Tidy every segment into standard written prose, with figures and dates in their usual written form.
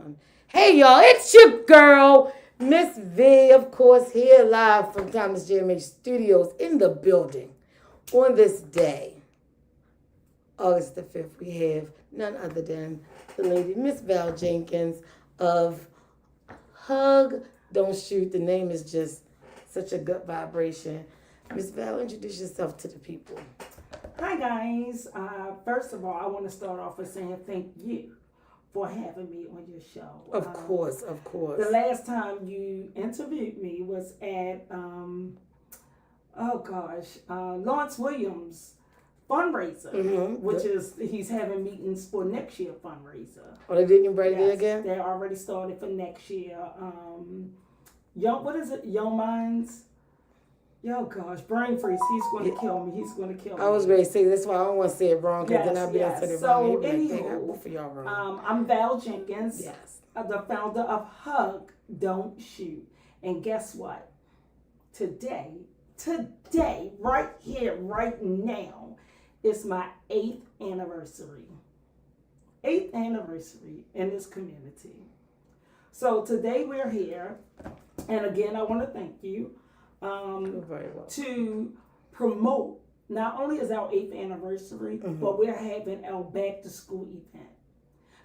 on. Hey y'all, it's your girl, Miss V, of course, here live from Thomas JMH Studios in the building. On this day, August the 5th, we have none other than the lady, Miss Val Jenkins of Hug, Don't Shoot. The name is just such a good vibration. Miss Val, introduce yourself to the people. Hi guys. First of all, I want to start off with saying thank you for having me on your show. Of course. The last time you interviewed me was at Lawrence Williams fundraiser, which is he's having meetings for next year fundraiser. Oh, they didn't invite you again? They already started for next year. Young Minds. Oh gosh, brain freeze. He's going to kill me. I was going to say, that's why I don't want to say it wrong, because then I'll be able to say it wrong. So, anywho, I'm Val Jenkins, the founder of Hug, Don't Shoot. And guess what? Today, right here, right now, is my 8th anniversary. 8th anniversary in this community. So today we're here, and again, I want to thank you. To promote, not only is our 8th anniversary, but we're having our back to school event.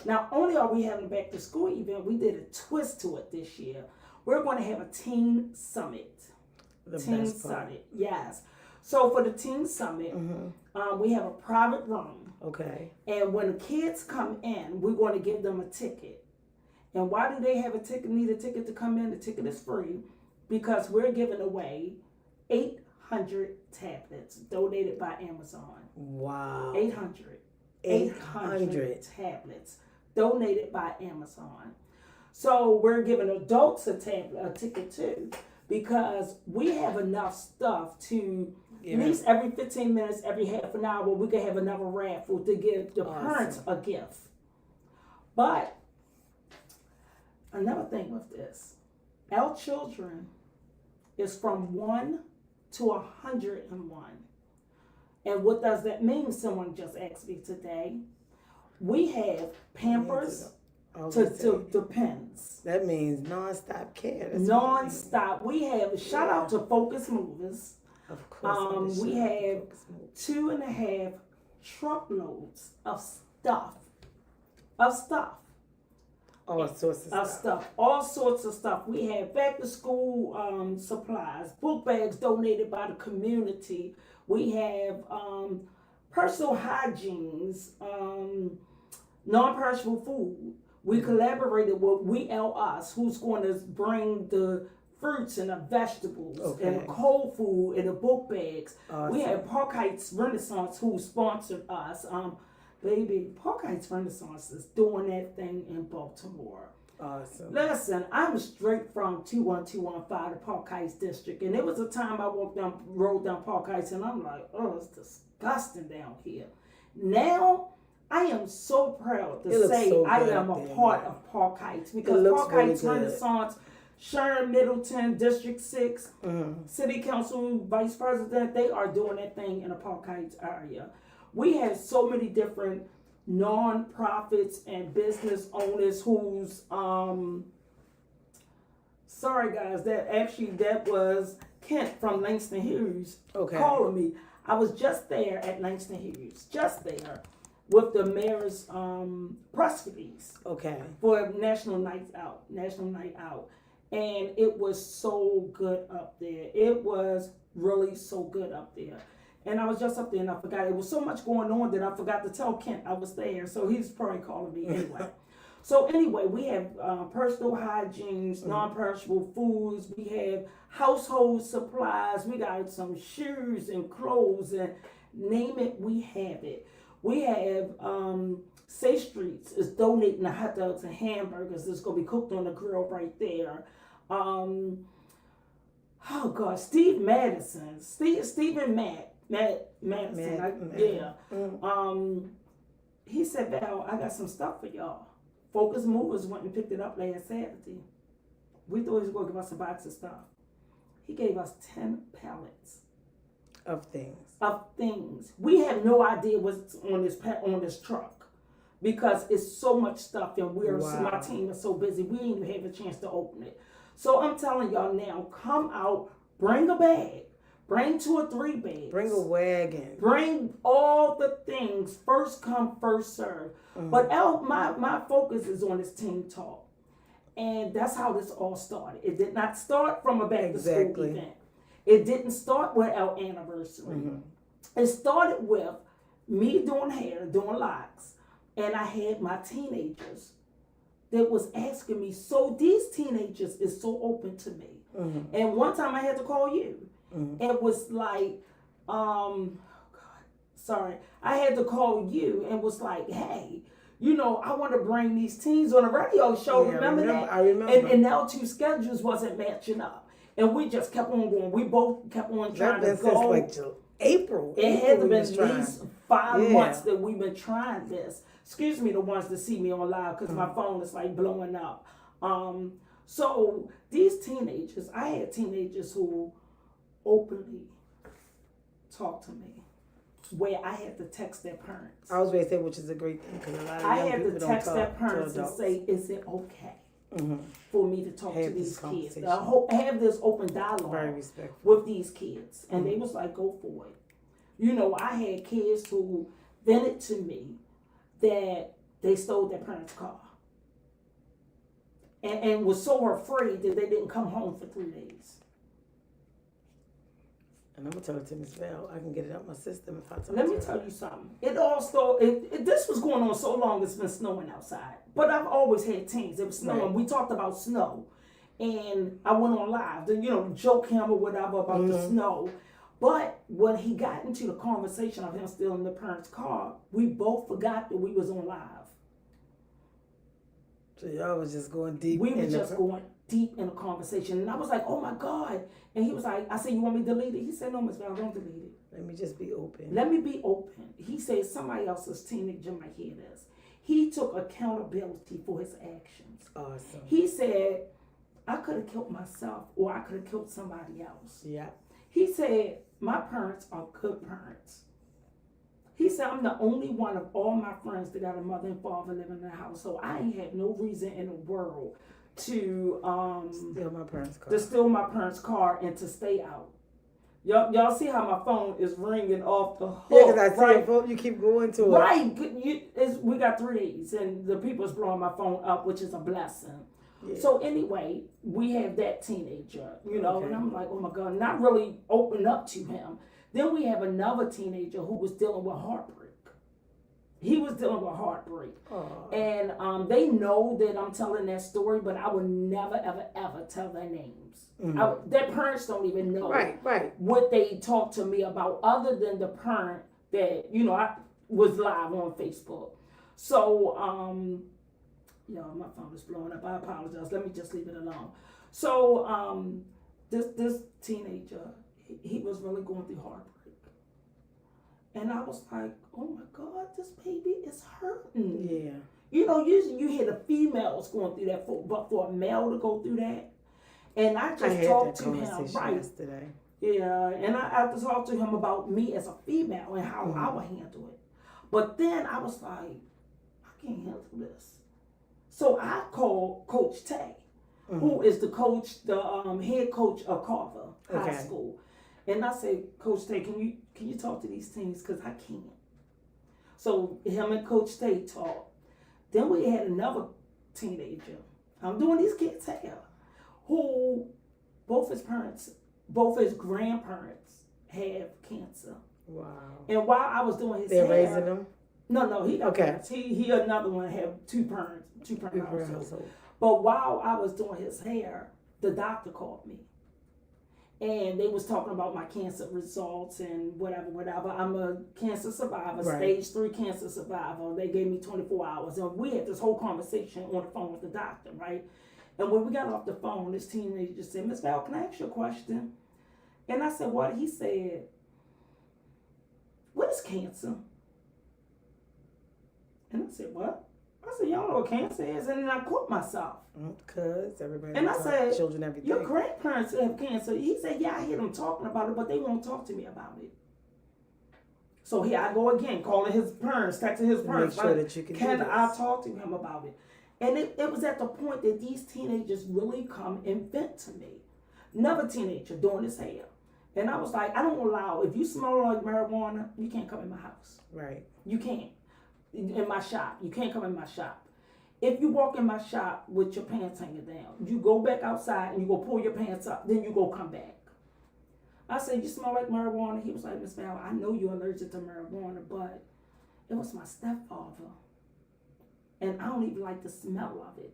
Not only are we having a back to school event, we did a twist to it this year. We're going to have a teen summit. Yes. So for the teen summit, we have a private room. Okay. And when the kids come in, we're going to give them a ticket. And why do they need a ticket to come in? The ticket is free. Because we're giving away 800 tablets donated by Amazon. Wow. 800 tablets donated by Amazon. So we're giving adults a ticket too, because we have enough stuff to at least every 15 minutes, every half an hour, we can have another raffle to give the parents a gift. But another thing with this, our children is from 1 to 101. And what does that mean? Someone just asked me today. We have Pampers to pens. That means non-stop care. Non-stop. We have, shout out to Focus Movers. Of course. We have 2.5 truckloads of stuff. All sorts of stuff. All sorts of stuff. We have back to school supplies, book bags donated by the community. We have personal hygienes, non-perishable food. We collaborated with We L Us, who's going to bring the fruits and the vegetables and the cold food and the book bags. Awesome. We have Park Heights Renaissance, who sponsored us. Baby, Park Heights Renaissance is doing that thing in Baltimore. Awesome. Listen, I'm straight from 21215, the Park Heights district, and there was a time I rode down Park Heights, and I'm like, oh, it's disgusting down here. Now, I am so proud to say I am a part of Park Heights, because Park Heights Renaissance, Sharon Middleton, District 6, City Council Vice President, they are doing that thing in the Park Heights area. We have so many different non-profits and business owners who's, sorry guys, that was Kent from Langston Hughes calling me. I was just there at Langston Hughes, with the mayor's press release. For National Night Out. And it was so good up there. It was really so good up there. And I was just up there and I forgot. It was so much going on that I forgot to tell Kent I was there. So he's probably calling me anyway. So anyway, we have personal hygienes, non-perishable foods. We have household supplies. We got some shoes and clothes and name it, we have it. We have Safe Streets is donating the hot dogs and hamburgers that's going to be cooked on the grill right there. Steve Madison. Stephen Madison. He said, Val, I got some stuff for y'all. Focus Movers went and picked it up last Saturday. We thought he was going to give us a box of stuff. He gave us 10 pallets of things. We have no idea what's on this truck. because it's so much stuff and my team is so busy. We didn't even have a chance to open it. So I'm telling y'all now, come out, bring a bag. Bring 2 or 3 bags. Bring a wagon. Bring all the things. First come, first serve. Mm-hmm. But my focus is on this team talk. And that's how this all started. It did not start from a back to school event. It didn't start with our anniversary. Mm-hmm. It started with me doing hair, doing locks. And I had my teenagers that was asking me, so these teenagers is so open to me. Mm-hmm. And one time I had to call you. Mm-hmm. It was like, I had to call you and was like, hey, I want to bring these teens on a radio show. Yeah, remember that? I remember. And our 2 schedules wasn't matching up. And we just kept on going. We both kept on trying to go. Since like April. It had to been at least 5 months that we've been trying this. Excuse me, the ones that see me on live, because my phone is like blowing up. So these teenagers, I had teenagers who openly talk to me, where I had to text their parents. I was going to say, which is a great thing, because a lot of young people don't talk to adults. I had to text their parents and say, is it okay for me to talk to these kids? Have this open dialogue with these kids. And they was like, go for it. I had kids who vented to me that they stole their parents' car. And was so afraid that they didn't come home for 3 days. And I'm going to tell it to Ms. Val. I can get it out my system if I tell Let me tell you something. It all started, this was going on so long, it's been snowing outside. But I've always had teens. It was snowing. Right. We talked about snow. And I went on live to, joke him or whatever about the snow. But when he got into the conversation of him stealing the parents' car, we both forgot that we was on live. So y'all was just going deep. We were just going deep in the conversation. And I was like, oh my God. And he was like, I said, you want me to delete it? He said, no, Ms. Val, don't delete it. Let me just be open. Let me be open. He said somebody else's teenager might hear this. He took accountability for his actions. Awesome. He said, I could have killed myself or I could have killed somebody else. Yeah. He said, my parents are good parents. He said, I'm the only one of all my friends that got a mother and father living in the house. So I ain't had no reason in the world to steal my parents' car and to stay out. Y'all see how my phone is ringing off the hook? Yeah, because I see your phone, you keep going to it. Right. We got 3 days, and the people's blowing my phone up, which is a blessing. Yeah. So anyway, we have that teenager, and I'm like, oh my God, not really open up to him. Then we have another teenager who was dealing with heartbreak. He was dealing with heartbreak. Aww. And they know that I'm telling that story, but I would never, ever, ever tell their names. Mm-hmm. Their parents don't even know what they talk to me about, other than the parent that, I was live on Facebook. So, my phone is blowing up. I apologize. Let me just leave it alone. So, this teenager, he was really going through heartbreak. And I was like, oh my God, this baby is hurting. Yeah. Usually you hear the females going through that, but for a male to go through that. And I just talked to him, yesterday. Yeah, and I had to talk to him about me as a female and how I would handle it. But then I was like, I can't handle this. So I called Coach Tay, who is the head coach of Carver High School. And I said, Coach Tay, can you talk to these teens? Because I can't. So him and Coach Tay talked. Then we had another teenager. I'm doing these kids' hair, who both his grandparents have cancer. Wow. And while I was doing his hair. They're raising them? No, he got parents. He another one had two parents also. But while I was doing his hair, the doctor called me. And they was talking about my cancer results and whatever. I'm a cancer survivor, stage 3 cancer survivor. They gave me 24 hours. And we had this whole conversation on the phone with the doctor, right? And when we got off the phone, this teenager said, Ms. Val, can I ask you a question? And I said, what? He said, what is cancer? And I said, what? I said, y'all know what cancer is? And then I caught myself. Because everybody and I said, children everything. Your grandparents have cancer. He said, yeah, I hear them talking about it, but they won't talk to me about it. So here I go again, calling his parents, texting his parents. Make sure that you can I talk to him about it? And it was at the point that these teenagers really come and vent to me. Another teenager doing his hair. And I was like, I don't allow, if you smell like marijuana, you can't come in my house. Right. You can't. In my shop. You can't come in my shop. If you walk in my shop with your pants hanging down, you go back outside and you go pull your pants up, then you go come back. I said, you smell like marijuana? He was like, Miss Val, I know you're allergic to marijuana, but it was my stepfather. And I don't even like the smell of it.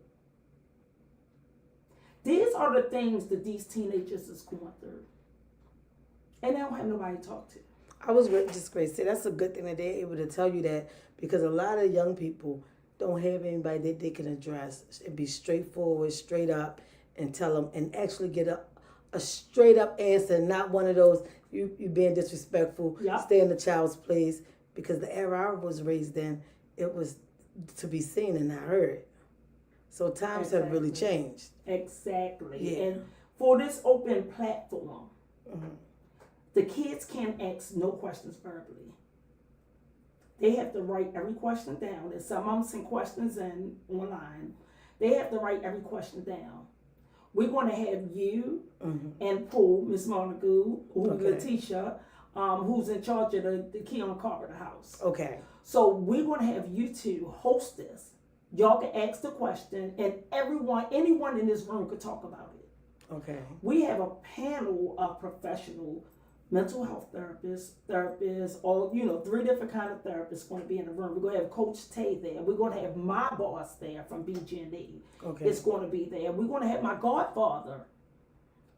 These are the things that these teenagers is going through. And they don't have nobody to talk to. I was just going to say, that's a good thing that they're able to tell you that, because a lot of young people don't have anybody that they can address and be straightforward, straight up, and tell them, and actually get a straight up answer, not one of those, you being disrespectful, stay in the child's place. Because the era I was raised in, it was to be seen and not heard. So times have really changed. Exactly. Yeah. And for this open platform, the kids can't ask no questions verbally. They have to write every question down. And some of them send questions in online. They have to write every question down. We're going to have you and Pooh, Miss Montague, Letitia, who's in charge of the Keon Carpenter house. Okay. So we're going to have you two host this. Y'all can ask the question, and anyone in this room could talk about it. Okay. We have a panel of professional mental health therapists, all, 3 different kind of therapists going to be in the room. We're going to have Coach Tay there. We're going to have my boss there from BG&E. Okay. It's going to be there. We're going to have my godfather,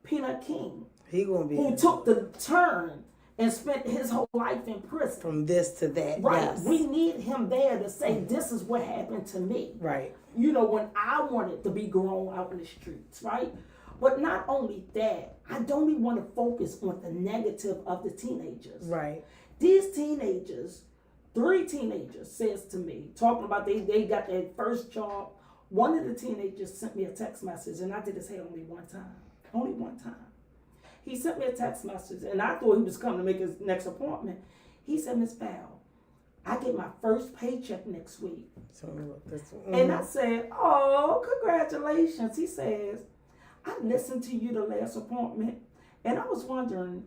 Peanut King, who took the turn and spent his whole life in prison. From this to that. Right. Yes. We need him there to say, this is what happened to me. Right. When I wanted to be grown out in the streets, right? But not only that, I don't even want to focus on the negative of the teenagers. Right. These teenagers, 3 teenagers says to me, talking about they got their first job. One of the teenagers sent me a text message, and I did his hair only one time. Only one time. He sent me a text message, and I thought he was coming to make his next appointment. He said, Miss Val, I get my first paycheck next week. And I said, oh, congratulations. He says, I listened to you the last appointment, and I was wondering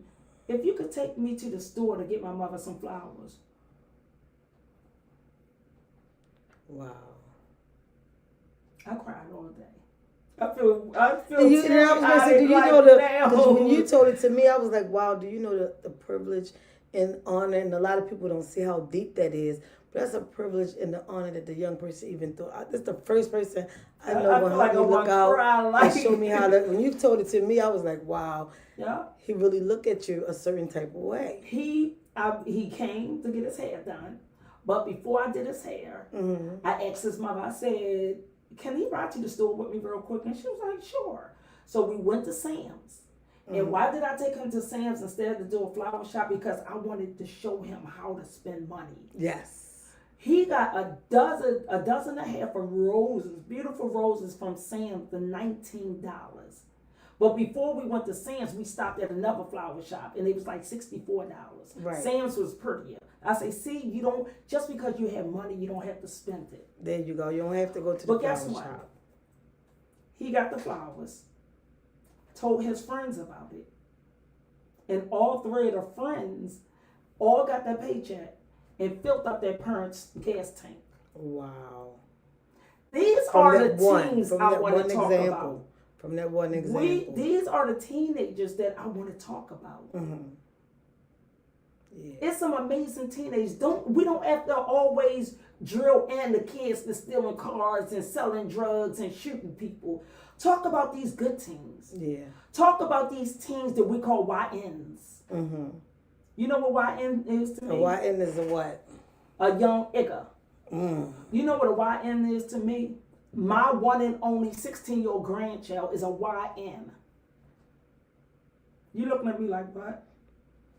if you could take me to the store to get my mother some flowers. Wow. I cried all day. I feel when you told it to me, I was like, wow, do you know the privilege and honor? And a lot of people don't see how deep that is. But that's a privilege and the honor that the young person even thought. That's the first person I know will help me look out and show me how to. When you told it to me, I was like, wow. Yeah. He really looked at you a certain type of way. He came to get his hair done. But before I did his hair, I asked his mother, I said, can he ride to the store with me real quick? And she was like, sure. So we went to Sam's. And why did I take him to Sam's instead of do a flower shop? Because I wanted to show him how to spend money. Yes. He got a dozen and a half of roses, beautiful roses from Sam's for $19. But before we went to Sam's, we stopped at another flower shop, and it was like $64. Right. Sam's was prettier. I say, see, just because you have money, you don't have to spend it. There you go. You don't have to go to the flower shop. But guess what? He got the flowers, told his friends about it, and all 3 of the friends all got their paycheck and filled up their parents' gas tank. Wow. These are the teens I want to talk about. From that one example. These are the teenagers that I want to talk about. Yeah. It's some amazing teenagers. We don't have to always drill in the kids that's stealing cars and selling drugs and shooting people. Talk about these good teens. Yeah. Talk about these teens that we call YNs. You know what YN is to me? A YN is a what? A young nigga. You know what a YN is to me? My one and only 16-year-old grandchild is a YN. You looking at me like, what?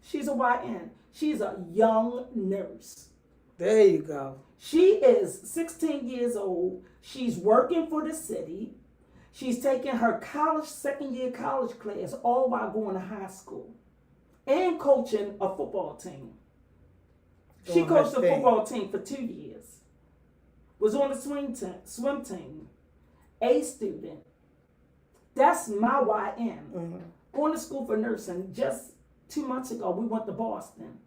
She's a YN. She's a young nurse. There you go. She is 16 years old. She's working for the city. She's taking her second-year college class all while going to high school and coaching a football team. She coached the football team for 2 years. Was on the swim team. A student. That's my YN. Mm-hmm. Going to school for nursing. Just 2 months ago, we went to Boston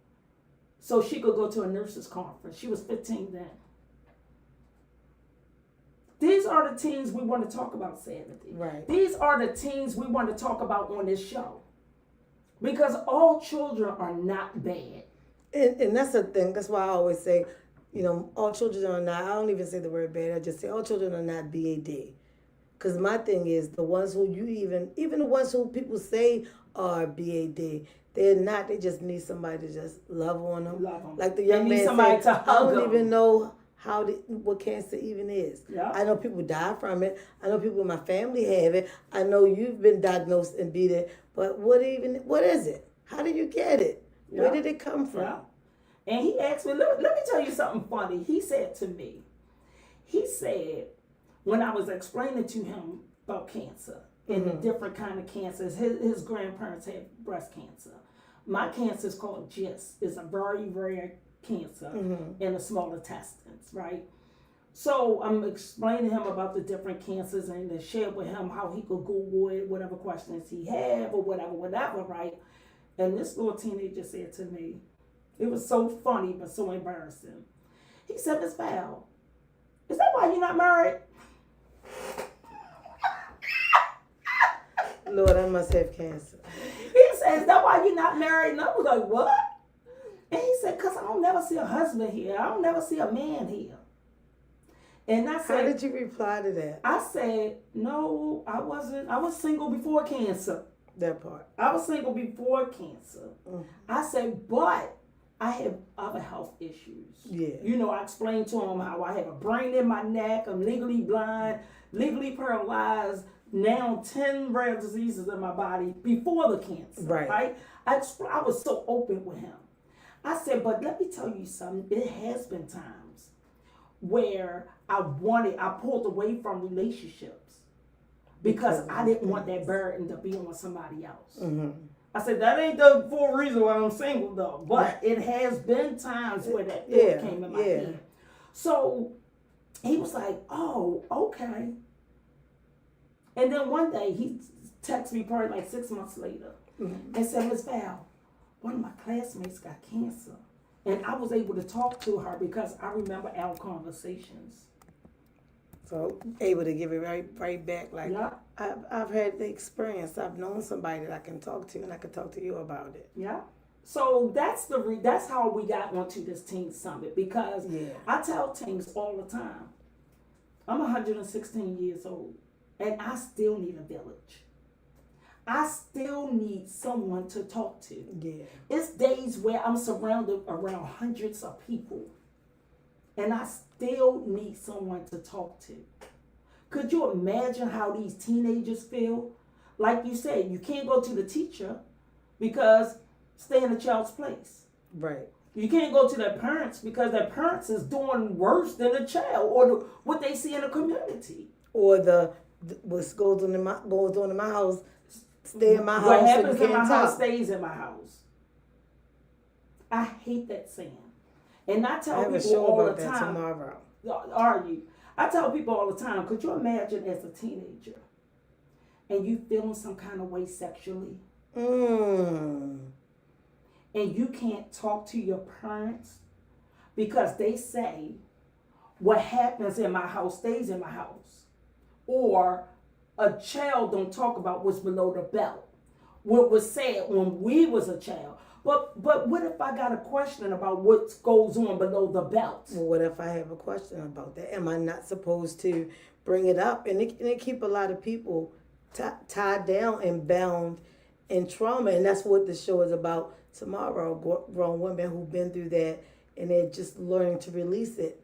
so she could go to a nurses conference. She was 15 then. These are the teens we want to talk about Saturday. Right. These are the teens we want to talk about on this show. Because all children are not bad. And that's the thing. That's why I always say, all children are not, I don't even say the word bad. I just say all children are not BAD. Because my thing is, the ones who even the ones who people say are BAD, they're not. They just need somebody to just love on them. Like the young man said, I don't even know what cancer even is. Yeah. I know people die from it. I know people in my family have it. I know you've been diagnosed and beat it. But what is it? How did you get it? Yeah. Where did it come from? Yeah. And he asked me, let me tell you something funny. He said to me, when I was explaining to him about cancer and the different kind of cancers, his grandparents had breast cancer. My cancer is called GIST. It's a very rare cancer in the small intestines, right? So I'm explaining to him about the different cancers and to share with him how he could Google it, whatever questions he have or whatever, right? And this little teenager said to me, it was so funny but so embarrassing. He said, Miss Val, is that why you're not married? Lord, I must have cancer. He said, is that why you're not married? And I was like, what? And he said, because I don't never see a husband here. I don't never see a man here. And I said, how did you reply to that? I said, no, I wasn't. I was single before cancer. That part. I was single before cancer. I said, but I have other health issues. Yeah. I explained to him how I have a brain in my neck. I'm legally blind, legally paralyzed. Now 10 rare diseases in my body before the cancer. Right? I was so open with him. I said, but let me tell you something. It has been times where I pulled away from relationships because I didn't want that burden to be on somebody else. Mm-hmm. I said, that ain't the full reason why I'm single though. But it has been times where that thought came in my head. So he was like, oh, okay. And then one day he texted me probably like 6 months later and said, Miss Val, one of my classmates got cancer. And I was able to talk to her because I remember our conversations. So able to give it right back. Like, I've had the experience. I've known somebody that I can talk to, and I can talk to you about it. Yeah. So that's how we got onto this teen summit, because I tell teens all the time, I'm 116 years old, and I still need a village. I still need someone to talk to. Yeah. It's days where I'm surrounded around hundreds of people, and I still need someone to talk to. Could you imagine how these teenagers feel? Like you said, you can't go to the teacher because stay in the child's place. Right. You can't go to their parents because their parents is doing worse than the child or what they see in the community. Or what goes on in my house, stay in my house. What happens in my house stays in my house. I hate that saying. And I tell people all the time. Tomorrow. Are you? I tell people all the time, could you imagine as a teenager and you feeling some kind of way sexually? And you can't talk to your parents because they say what happens in my house stays in my house. Or a child don't talk about what's below the belt. What was said when we was a child. But what if I got a question about what goes on below the belt? Well, what if I have a question about that? Am I not supposed to bring it up? And it keep a lot of people tied down and bound in trauma. And that's what the show is about tomorrow. Grown women who've been through that and they're just learning to release it.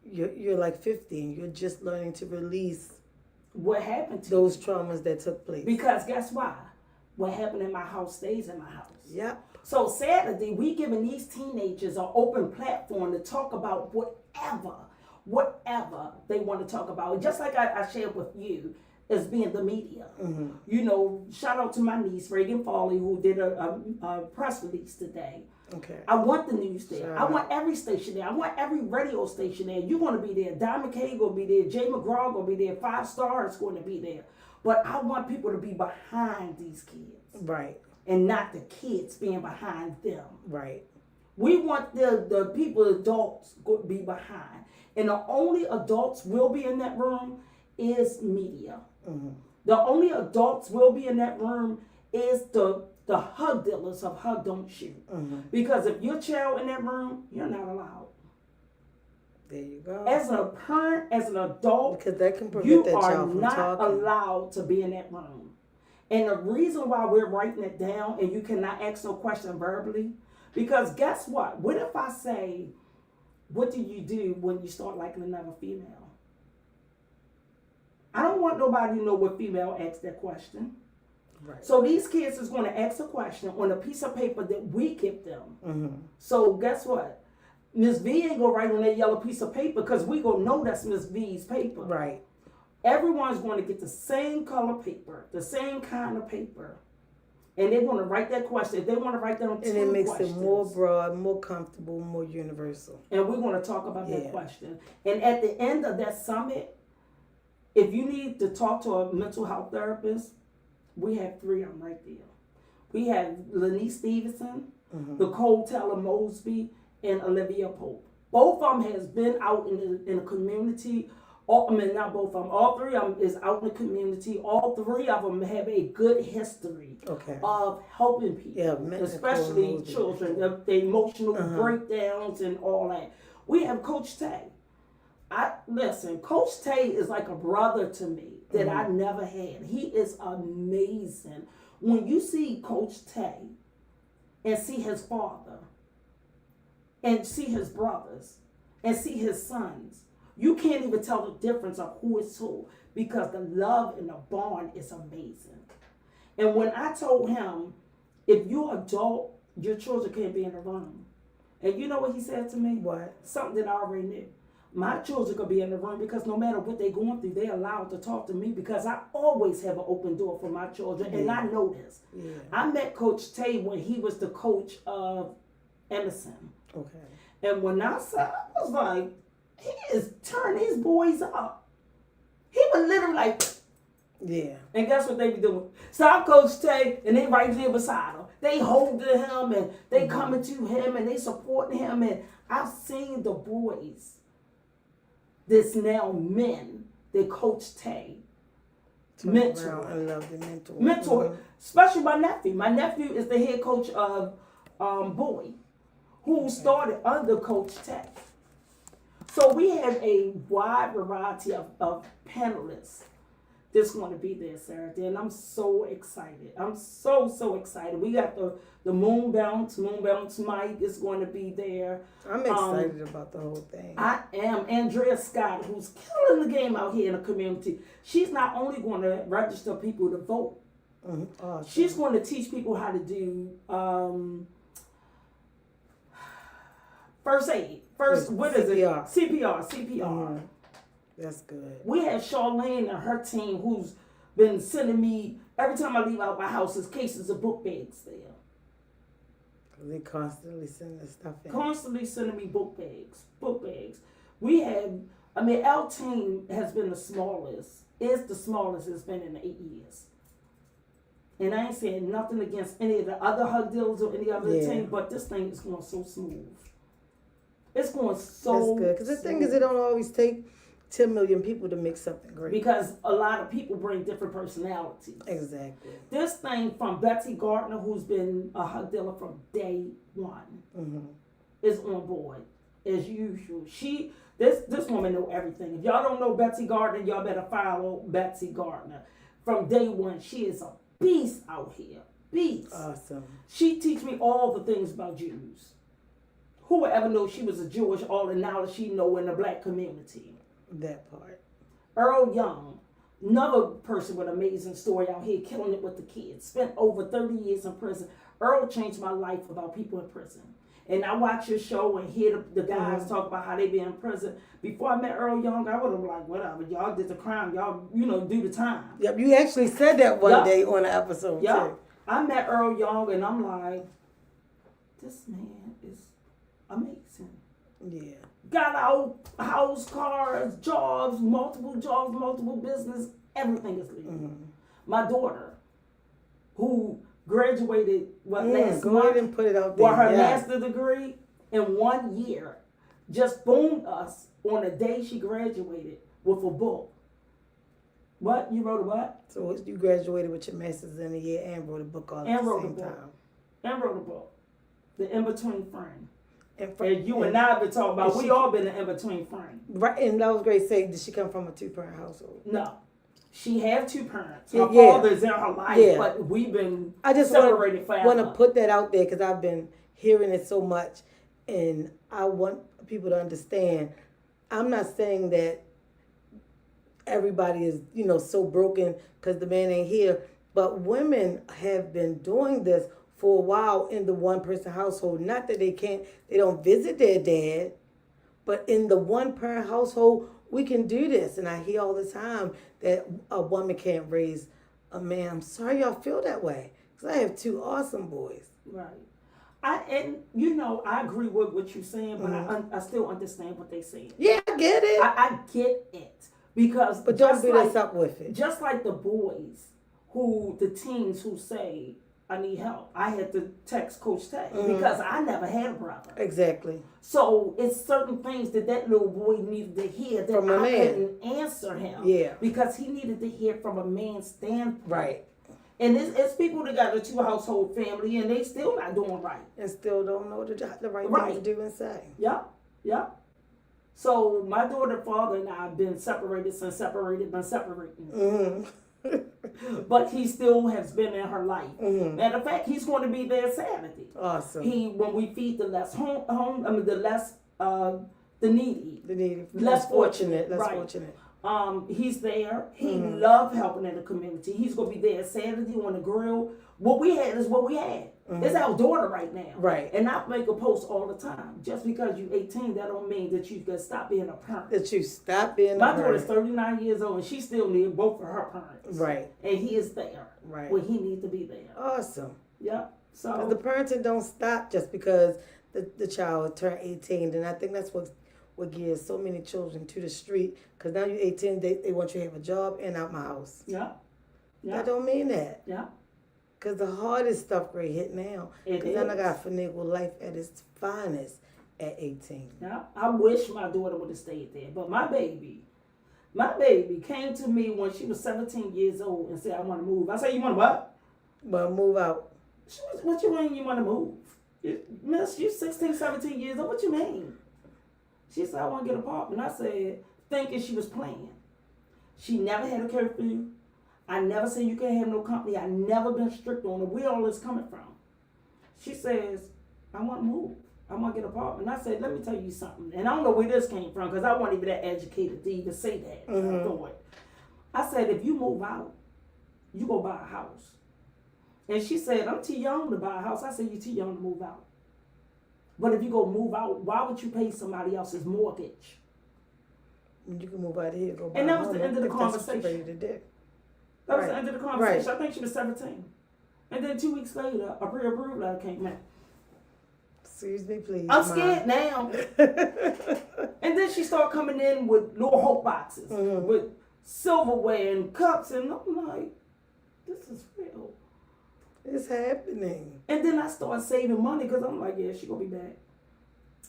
You're like 50 and you're just learning to release what happened to those traumas that took place. Because guess why? What happened in my house stays in my house. Yep. So Saturday, we giving these teenagers an open platform to talk about whatever they want to talk about. Just like I shared with you, as being the media. You know, shout out to my niece, Reagan Farley, who did a press release today. Okay. I want the news there. I want every station there. I want every radio station there. You're going to be there. Diamond K going to be there. Jay McGraw going to be there. 5 Star is going to be there. But I want people to be behind these kids. Right. And not the kids being behind them. Right. We want the people, adults, to be behind. And the only adults will be in that room is media. The only adults will be in that room is the hug dealers of Hug Don't Shoot. Because if your child in that room, you're not allowed. There you go. As a parent, as an adult, because that can prevent you that are child from not talking. allowed to be in that room. And the reason why we're writing it down and you cannot ask no question verbally, because guess what? What if I say, what do you do when you start liking another female? I don't want nobody to know what female asks that question. Right. So these kids is going to ask a question on a piece of paper that we give them. So guess what? Miss V ain't going to write on that yellow piece of paper because we going to know that's Miss V's paper. Right. Everyone's going to get the same color paper, the same kind of paper. And they're going to write that question. If they want to write down 10 questions. And it makes it more broad, more comfortable, more universal. And we're going to talk about that question. And at the end of that summit, if you need to talk to a mental health therapist, we have 3 of them right there. We have Lanice Stevenson, Nicole Taylor Mosby, and Olivia Pope. Both of them has been out in the community. Not both of them. All 3 of them is out in the community. All 3 of them have a good history of helping people, especially children, the emotional breakdowns and all that. We have Coach Tay. Listen, Coach Tay is like a brother to me that I never had. He is amazing. When you see Coach Tay and see his father and see his brothers and see his sons, you can't even tell the difference of who is who because the love and the bond is amazing. And when I told him, if you're adult, your children can't be in the room. And you know what he said to me? What? Something that I already knew. My children could be in the room because no matter what they're going through, they're allowed to talk to me because I always have an open door for my children, and I know this. I met Coach Tay when he was the coach of Emerson. Okay. And when I saw, I was like, he is turning these boys up. He was literally like, And guess what they be doing? Stop Coach Tay, and they right there beside him. They holding him, and they coming to him, and they supporting him. And I've seen the boys. This now men that Coach Tay mentor. I love the mentor. Mentor, especially my nephew. My nephew is the head coach of Boy, who started under Coach Tay. So we have a wide variety of panelists that's going to be there Saturday, and I'm so excited. I'm so excited. We got the Moon Bounce Mike is going to be there. I'm excited about the whole thing. I am. Andrea Scott, who's killing the game out here in the community. She's not only going to register people to vote, awesome. She's going to teach people how to do first aid. What is CPR. it? CPR. That's good. We have Charlene and her team who's been sending me, every time I leave out my house, there's cases of book bags there. They constantly send us stuff in. Constantly sending me book bags. We have, our team has been the smallest. It's the smallest it's been in 8 years. And I ain't saying nothing against any of the other hug deals or any other team, but this thing is going so smooth. It's going so That's good. Because the thing is, it don't always take 10 million people to make something great. Because a lot of people bring different personalities. Exactly. This thing from Betsy Gardner, who's been a hug dealer from day one, is on board as usual. This woman know everything. If y'all don't know Betsy Gardner, y'all better follow Betsy Gardner. From day one, she is a beast out here. Beast. Awesome. She teach me all the things about Jews. Who would ever know she was a Jewish, all the knowledge she know in the black community? That part. Earl Young, another person with an amazing story out here, killing it with the kids. Spent over 30 years in prison. Earl changed my life about people in prison. And I watch your show and hear the guys talk about how they be in prison. Before I met Earl Young, I would have like, whatever, y'all did the crime, y'all, do the time. Yep, you actually said that one day on an episode too. I met Earl Young and I'm like, this man is amazing. Yeah. Got out, house, cars, jobs, multiple business, everything is legal. My daughter, who graduated last Go month, ahead and put it out there. with her master's degree in 1 year, just phoned us on the day she graduated with a book. What? You wrote a what? So you graduated with your master's in a year and wrote a book all at the same time. And wrote a book. The In-Between Friend. And you and I have been talking about, we all been an in-between friend. Right, and that was great saying, did she come from a 2-parent household? No. She had 2 parents. Her father's in her life, but we've been separated forever. I want to put that out there because I've been hearing it so much, and I want people to understand, I'm not saying that everybody is, so broken because the man ain't here, but women have been doing this for a while in the 1-person household. Not that they don't visit their dad, but in the 1-parent household, we can do this. And I hear all the time that a woman can't raise a man. I'm sorry y'all feel that way, because I have 2 awesome boys. Right. I agree with what you're saying, but I still understand what they're saying. Yeah, I get it. I get it. Because but don't beat us up with it. Just like the boys the teens who say, I need help. I had to text Coach Tay because I never had a brother. Exactly. So it's certain things that little boy needed to hear that from a man. Couldn't answer him. Yeah. Because he needed to hear from a man's standpoint. Right. And it's people that got a 2-household family and they still not doing right. And still don't know the right thing to do and say. Yep. Yep. So my daughter, father, and I have been separated since been separating. But he still has been in her life. Matter of fact, he's going to be there Saturday. Awesome. When we feed the less the needy, less fortunate. He's there. He loved helping in the community. He's going to be there Saturday on the grill. What we had is what we had. It's our daughter right now. Right. And I make a post all the time. Just because you're 18, that don't mean that you can stop being a parent. That you stop being My daughter's 39 years old and she still needs both of her parents. Right. And he is there. Right. Where he needs to be there. Awesome. Yep. So the parenting don't stop just because the child turned 18. And I think that's what gives so many children to the street. Because now you're 18, they want you to have a job and out my house. Yeah. That don't mean that. Yeah. Because the hardest stuff right hit now. Because then I got finagle life at its finest at 18. Yeah. I wish my daughter would have stayed there. But my baby came to me when she was 17 years old and said, I want to move. I said, you want to what? Well, move out. She was, what you mean you want to move? Miss, you 16, 17 years old. What you mean? She said, I want to get an apartment. I said, thinking she was playing. She never had a curfew. I never said you can't have no company. I never been strict on her. Where all this coming from? She says, I want to move. I want to get an apartment. I said, let me tell you something. And I don't know where this came from because I wasn't even that educated to even say that. I said, if you move out, you go buy a house. And she said, I'm too young to buy a house. I said, you're too young to move out. But if you go move out, why would you pay somebody else's mortgage? You can move out of here, go buy and that a was home. the end of the conversation. That was the end of the conversation. Right. I think she was 17. And then 2 weeks later, a pre-approved letter came in. Excuse me, please. I'm scared now. And then she started coming in with little hope boxes, with silverware and cups, and I'm like, this is real. It's happening. And then I started saving money because I'm like, yeah, she gonna be back.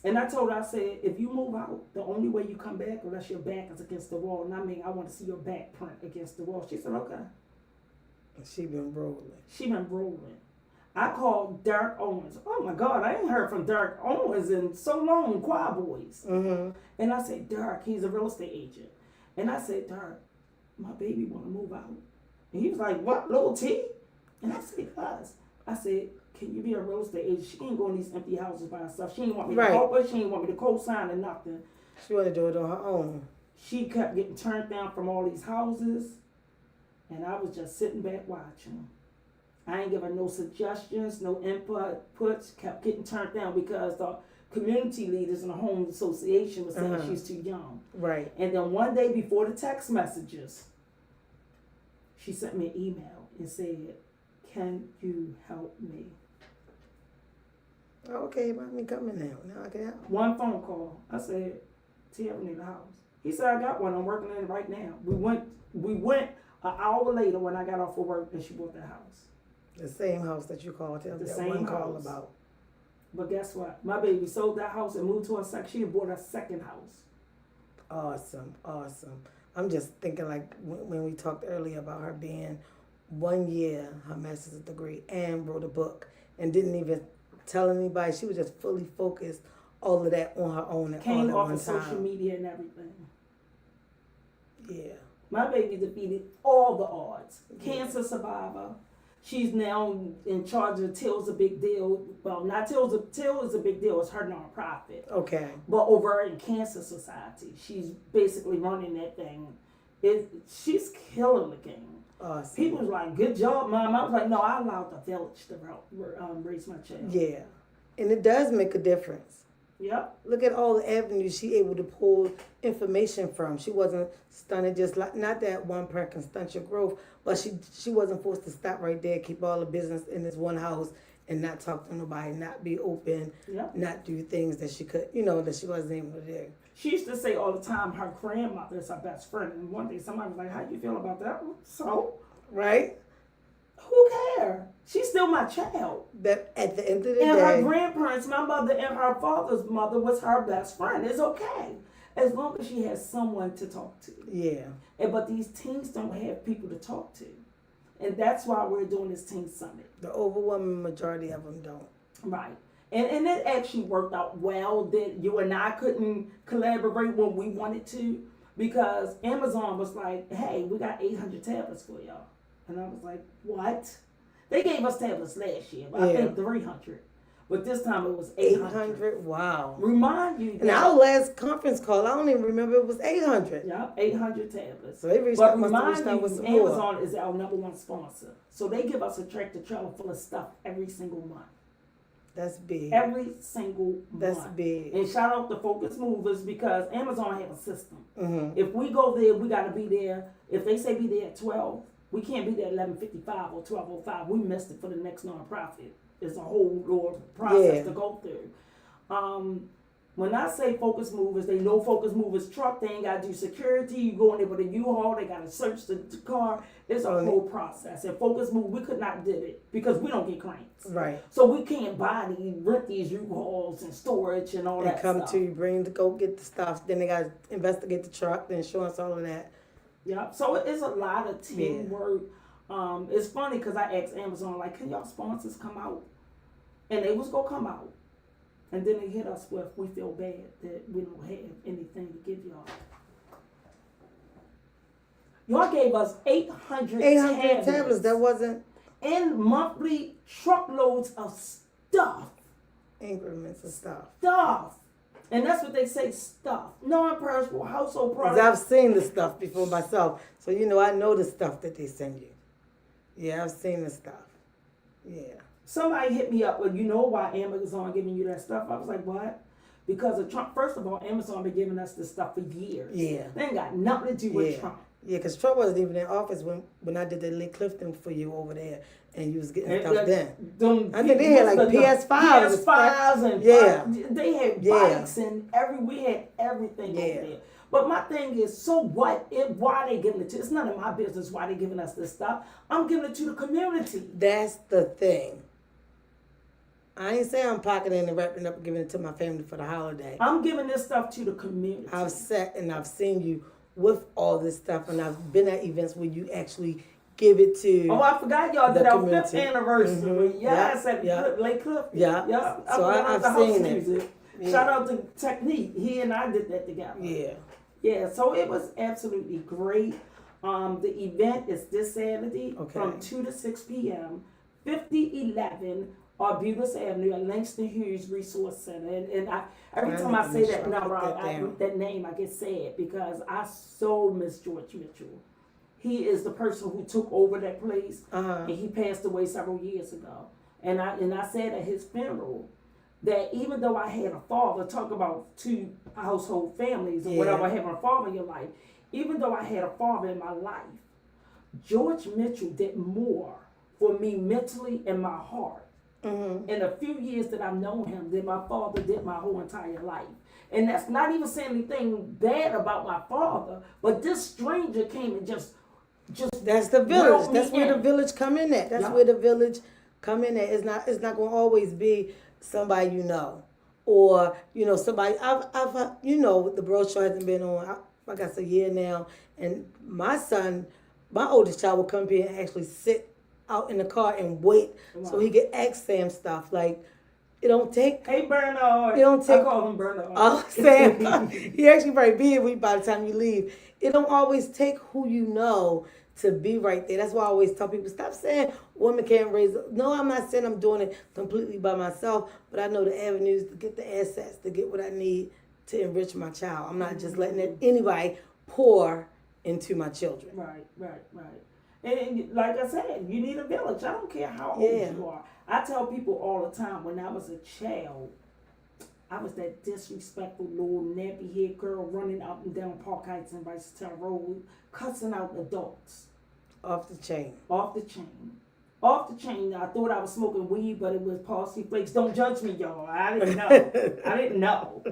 And I told her, I said, if you move out, the only way you come back unless your back is against the wall. And I mean, I want to see your back print against the wall. She said, okay. She been rolling. I called Derek Owens. Oh my God, I ain't heard from Derek Owens in so long, Choir Boys. And I said, Derek, he's a real estate agent. And I said, Derek, my baby want to move out. And he was like, what, little T? And I said, yes. I said, can you be a real estate agent? She ain't going to these empty houses by herself. She ain't want me to help her. She ain't want me to co-sign or nothing. She want to do it on her own. She kept getting turned down from all these houses. And I was just sitting back watching. I ain't give her no suggestions, no inputs, kept getting turned down because the community leaders in the home association was saying she's too young. Right. And then one day before the text messages, she sent me an email and said, "Can you help me?" Okay, mommy coming now. Now I can help. One phone call. I said, "Tierra need a house." He said, "I got one. I'm working on it right now." We went an hour later when I got off of work and she bought the house. The same house that you called. Tell The that same one call house. about. But guess what? My baby sold that house and moved to a second. She bought a second house. Awesome, awesome. I'm just thinking like when we talked earlier about her being 1 year, her master's degree, and wrote a book and didn't even tell anybody. She was just fully focused, all of that on her own. Came all off at one of social time. media and everything. Yeah. My baby defeated all the odds. Yeah. Cancer survivor. She's now in charge of Till's a Big Deal. Well, not Till is a Big Deal. It's her nonprofit. Okay. But over in Cancer Society, she's basically running that thing. She's killing the game. Awesome. People was like, "Good job, Mom." I was like, "No, I allowed the village to raise my child." Yeah. And it does make a difference. Yep. Look at all the avenues she able to pull information from. She wasn't stunted, just like, not that one parent can stunt your growth, but she wasn't forced to stop right there, keep all the business in this one house and not talk to nobody, not be open, Yep. not do things that she could, that she wasn't able to do. She used to say all the time her grandmother is her best friend. And one day somebody was like, "How you feel about that?" So, Right? who cares? She's still my child. That at the end of the And her day, grandparents, my mother and her father's mother was her best friend. It's okay. As long as she has someone to talk to. yeah. But these teens don't have people to talk to. And that's why we're doing this teen summit. The overwhelming majority of them don't. Right. And it actually worked out well that you and I couldn't collaborate when we wanted to because Amazon was like, "Hey, we got 800 tablets for y'all." And I was like, "What?" They gave us tablets last year, but I think 300. But this time it was 800. 800? Wow. Remind you. And our last conference call, I don't even remember, it was 800. Yeah, 800 tablets. So they must have reached out with some more. Amazon is our #1 sponsor. So they give us a tractor trailer full of stuff every single month. That's big. Every single That's month. big. And shout out to Focus Movers because Amazon have a system. Mm-hmm. If we go there, we got to be there. If they say be there at 12, we can't be there at 11:55 or 12:05. We missed it for the next nonprofit. It's a whole little process to go through. When I say Focus Movers, they know Focus Movers truck. They ain't got to do security. You go in there with a U-Haul. They got to search the car. It's a whole process. And Focus Move, we could not did it because we don't get grants. Right. So we can't rent these U-Hauls and storage and all that come stuff. to you, go get the stuff. Then they got to investigate the truck, the insurance, all of that. Yeah. So it's a lot of teamwork. It's funny because I asked Amazon, like, "Can y'all sponsors come out?" And they was going to come out. And then they hit us with, "We feel bad that we don't have anything to give y'all." Y'all gave us 800 tablets. That wasn't and monthly truckloads of stuff. Increments of stuff. And that's what they say, stuff. Non-perishable household products. Because I've seen the stuff before myself. So, I know the stuff that they send you. Yeah, I've seen the stuff. Yeah. Somebody hit me up, "Well, you know why Amazon giving you that stuff?" I was like, "What?" Because of Trump. First of all, Amazon been giving us this stuff for years. Yeah. They ain't got nothing to do with Trump. Yeah, because Trump wasn't even in office when I did the Lake Clifton for you over there, and you was getting stuff then. I think they had like PS5s. PS5s and they had bikes and we had everything over there. But my thing is, so what? Why they giving it to? It's none of my business why they giving us this stuff. I'm giving it to the community. That's the thing. I ain't saying I'm pocketing and wrapping up and giving it to my family for the holiday. I'm giving this stuff to the community. I've sat and I've seen you with all this stuff, and I've been at events where you actually give it to. Oh, I forgot y'all did our community. 5th anniversary. Mm-hmm. Yes, at Lake Clifton. Yeah. So I've seen it. Yeah. Shout out to Technique. He and I did that together. Yeah. Yeah, so it was absolutely great. The event is this Saturday from 2 to 6 p.m. 5011 Arbutus Avenue at Langston Hughes Resource Center. And every time I say that number, that name, I get sad because I so miss George Mitchell. He is the person who took over that place, and he passed away several years ago. And I said at his funeral that even though I had a father, talk about two household families or whatever, having a father in your life, even though I had a father in my life, George Mitchell did more for me mentally and my heart in a few years that I've known him than my father did my whole entire life. And that's not even saying anything bad about my father, but this stranger came and just that's the village. That's where the village come in at. That's where the village come in at. It's not going to always be somebody you know, or somebody I've the brochure hasn't been on like I said a year now, and my oldest child will come here and actually sit out in the car and wait so he could ask Sam stuff. Like, it don't take. Hey Bernard. It don't take. I call him Bernard. Oh, Sam. He actually probably be here by the time you leave. It don't always take who you know to be right there. That's why I always tell people, stop saying women can't raise. No, I'm not saying I'm doing it completely by myself, but I know the avenues to get the assets, to get what I need to enrich my child. I'm not just letting anybody pour into my children. Right. And like I said, you need a village. I don't care how old you are. I tell people all the time, when I was a child, I was that disrespectful little nappy-head girl running up and down Park Heights and Ricestown Road, cussing out adults. Off the chain. I thought I was smoking weed, but it was Parsley Flakes. Don't judge me, y'all. I didn't know.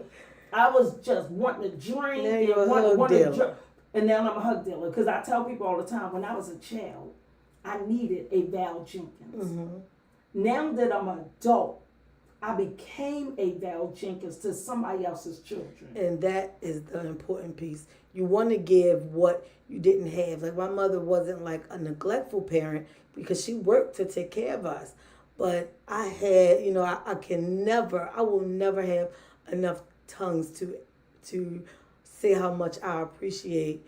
I was just wanting to drink and wanting to drink. And now I'm a hug dealer, because I tell people all the time, when I was a child, I needed a Val Jenkins. Now that I'm an adult, I became a Val Jenkins to somebody else's children. And that is the important piece. You want to give what you didn't have. Like, my mother wasn't like a neglectful parent because she worked to take care of us. But I had, I will never have enough tongues to say how much I appreciate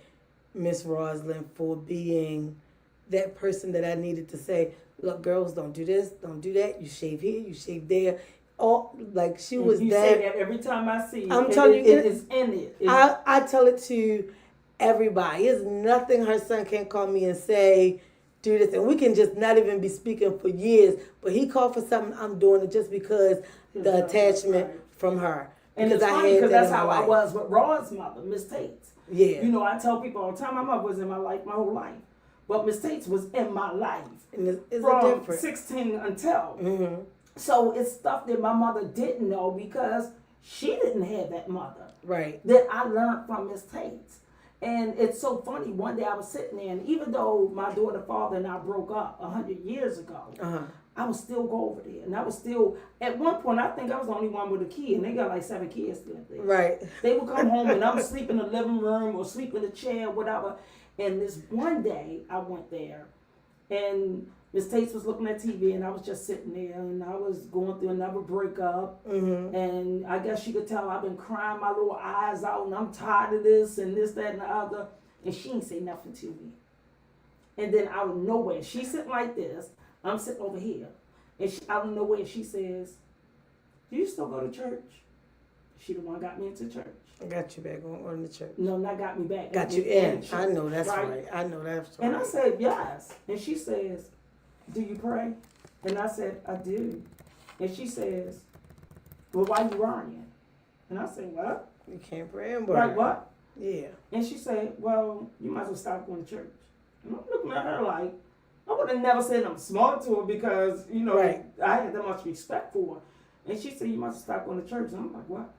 Miss Roslyn for being that person that I needed to say, look, girls, don't do this, don't do that. You shave here, you shave there. All like she was you that. You say that every time I see you. I'm telling you, it is in it. I tell it to everybody. It's nothing her son can't call me and say, do this. And we can just not even be speaking for years. But he called for something, I'm doing it just because the attachment from her. And it's funny because that's how I was with Ron's mother, Miss Tate. Yeah. I tell people all the time, my mother was in my life my whole life. But Miss Tate was in my life. And it's from different. 16 until. So it's stuff that my mother didn't know because she didn't have that mother. Right. That I learned from Miss Tate. And it's so funny. One day I was sitting there, and even though my daughter, father, and I broke up 100 years ago, I would still go over there. And I was still, at one point, I think I was the only one with a kid, and they got like 7 kids still there. Right. They would come home, and I'm sleep in the living room or sleep in the chair, whatever. And this one day, I went there, and Miss Tate was looking at TV, and I was just sitting there, and I was going through another breakup. And I guess she could tell I've been crying my little eyes out, and I'm tired of this, and this, that, and the other. And she didn't say nothing to me. And then out of nowhere, she's sitting like this. I'm sitting over here. And out of nowhere, she says, do you still go to church? She the one got me into church. I got you back on the church. No, not got me back. Got you in. I know that's right. I know that's right. And I said, yes. And she says, do you pray? And I said, I do. And she says, well, why you worrying? And I said, what? You can't pray and worry. Like what? Yeah. And she said, well, you might as well stop going to church. And I'm looking at her like, I would have never said I'm smart to her because, I had that much respect for her. And she said, you must stop going to church. And I'm like, what?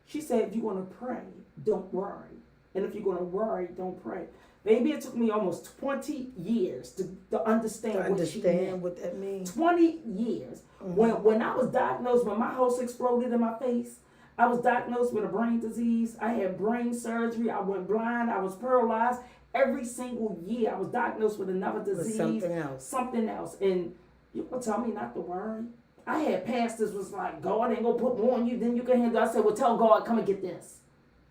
She said, if you're going to pray, don't worry. And if you're going to worry, don't pray. Maybe it took me almost 20 years to understand what that means. 20 years. When I was diagnosed, when my house exploded in my face, I was diagnosed with a brain disease. I had brain surgery. I went blind. I was paralyzed. Every single year, I was diagnosed with another disease. With something else. And you gonna tell me not to worry? I had pastors was like, God ain't gonna put more on you than you can handle. I said, well, tell God, come and get this.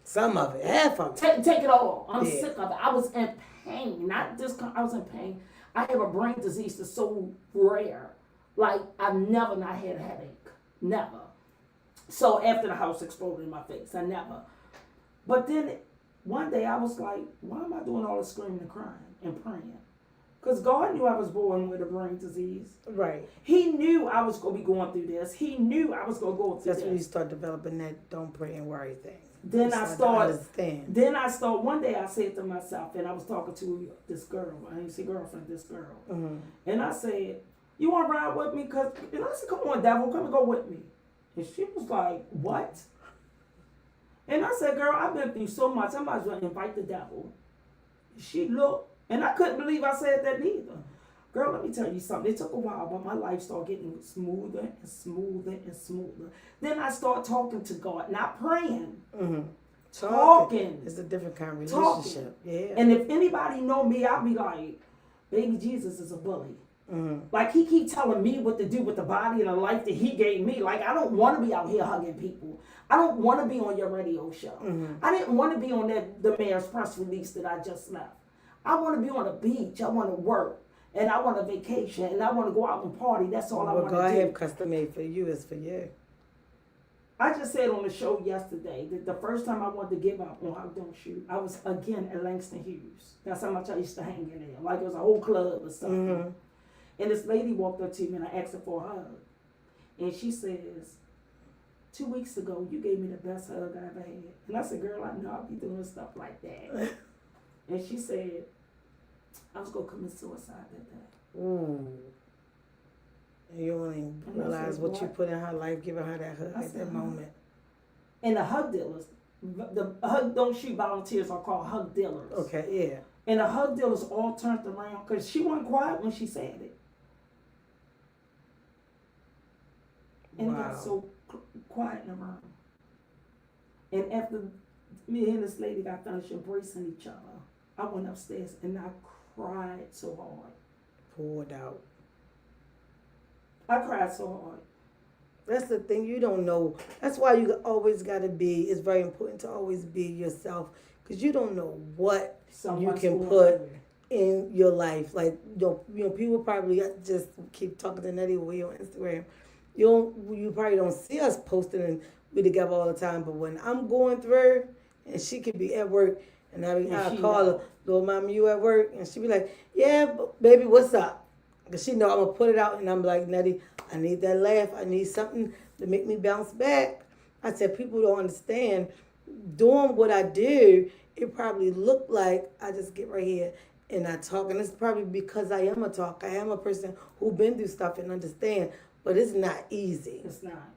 Some of it, half of it. Take it all. I'm sick of it. I was in pain. I was in pain. I have a brain disease that's so rare. Like, I've never not had a headache. Never. So after the house exploded in my face, I never. But then one day I was like, why am I doing all this screaming and crying? and praying. Because God knew I was born with a brain disease. Right. He knew I was going to be going through this. He knew I was going to go through this. That's when you start developing that don't pray and worry thing. Then I start, one day I said to myself, and I was talking to this girl, I didn't say girlfriend, this girl. Mm-hmm. And I said, you want to ride with me? And I said, come on, devil, come and go with me. And she was like, what? And I said, girl, I've been through so much, I might as well invite the devil. She looked, and I couldn't believe I said that neither. Girl, let me tell you something. It took a while, but my life started getting smoother and smoother and smoother. Then I started talking to God, not praying. Mm-hmm. Talking. It's a different kind of relationship. Yeah. And if anybody know me, I'll be like, baby Jesus is a bully. Mm-hmm. Like, he keep telling me what to do with the body and the life that he gave me. Like, I don't want to be out here hugging people. I don't want to be on your radio show. Mm-hmm. I didn't want to be on the mayor's press release that I just left. I want to be on the beach. I want to work. And I want a vacation. And I want to go out and party. That's all I want to do. What God have custom made for you is for you. I just said on the show yesterday that the first time I wanted to give up on Hug Don't Shoot, I was again at Langston Hughes. That's how much I used to hang in there. Like it was a whole club or something. Mm-hmm. And this lady walked up to me and I asked her for a hug. And she says, 2 weeks ago, you gave me the best hug I ever had. And I said, girl, I know I'll be doing stuff like that. And she said, I was going to commit suicide that day. Ooh. And you only realize what you put in her life, giving her that hug at that moment. And the hug dealers, the Hug Don't Shoot volunteers are called hug dealers. Okay, yeah. And the hug dealers all turned around because she wasn't quiet when she said it. And it got so quiet in the room. And after me and this lady got finished embracing each other, I went upstairs and I cried so hard. Poured out. I cried so hard. That's the thing, you don't know. That's why you always got to be, it's very important to always be yourself, because you don't know what you can put in your life. Like, you know, people probably just keep talking to Nettie Way on Instagram. You probably don't see us posting and we together all the time, but when I'm going through, and she could be at work, and I call her, little mama, you at work? And she be like, yeah, baby, what's up? Because she know I'm going to put it out, and I'm like, Nettie, I need that laugh. I need something to make me bounce back. I said, people don't understand. Doing what I do, it probably looked like I just get right here and I talk. And it's probably because I am a talker. I am a person who been through stuff and understand. But it's not easy. It's not.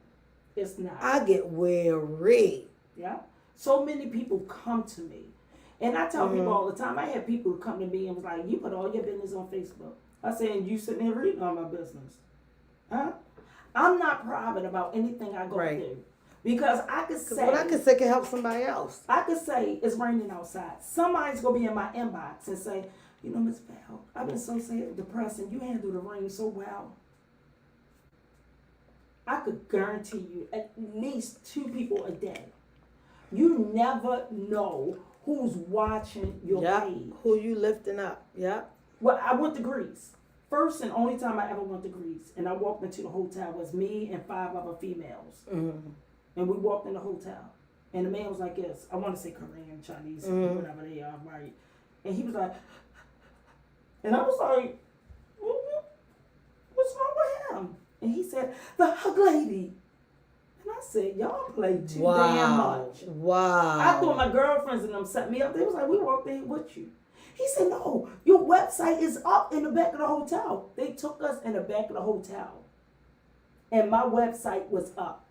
It's not. I get weary. Yeah. So many people come to me. And I tell people all the time, I have people who come to me and was like, you put all your business on Facebook. I said, and you sitting there reading all my business. Huh? I'm not private about anything I go through. Because I could say. What I could say can help somebody else. I could say it's raining outside. Somebody's going to be in my inbox and say, you know, Miss Val, I've been so sad, depressed, and you handle the rain so well. I could guarantee you at least 2 people a day. You never know who's watching your page. Who you lifting up. Yep. Well, I went to Greece. First and only time I ever went to Greece. And I walked into the hotel was me and 5 other females. Mm-hmm. And we walked in the hotel. And the man was like this. I want to say Korean, Chinese, whatever they are, right? And he was like, and I was like, what's wrong with him? And he said, the hug lady. And I said, y'all play too damn much. Wow. I thought my girlfriends and them set me up. They was like, we walked in with you. He said, no, your website is up in the back of the hotel. They took us in the back of the hotel. And my website was up.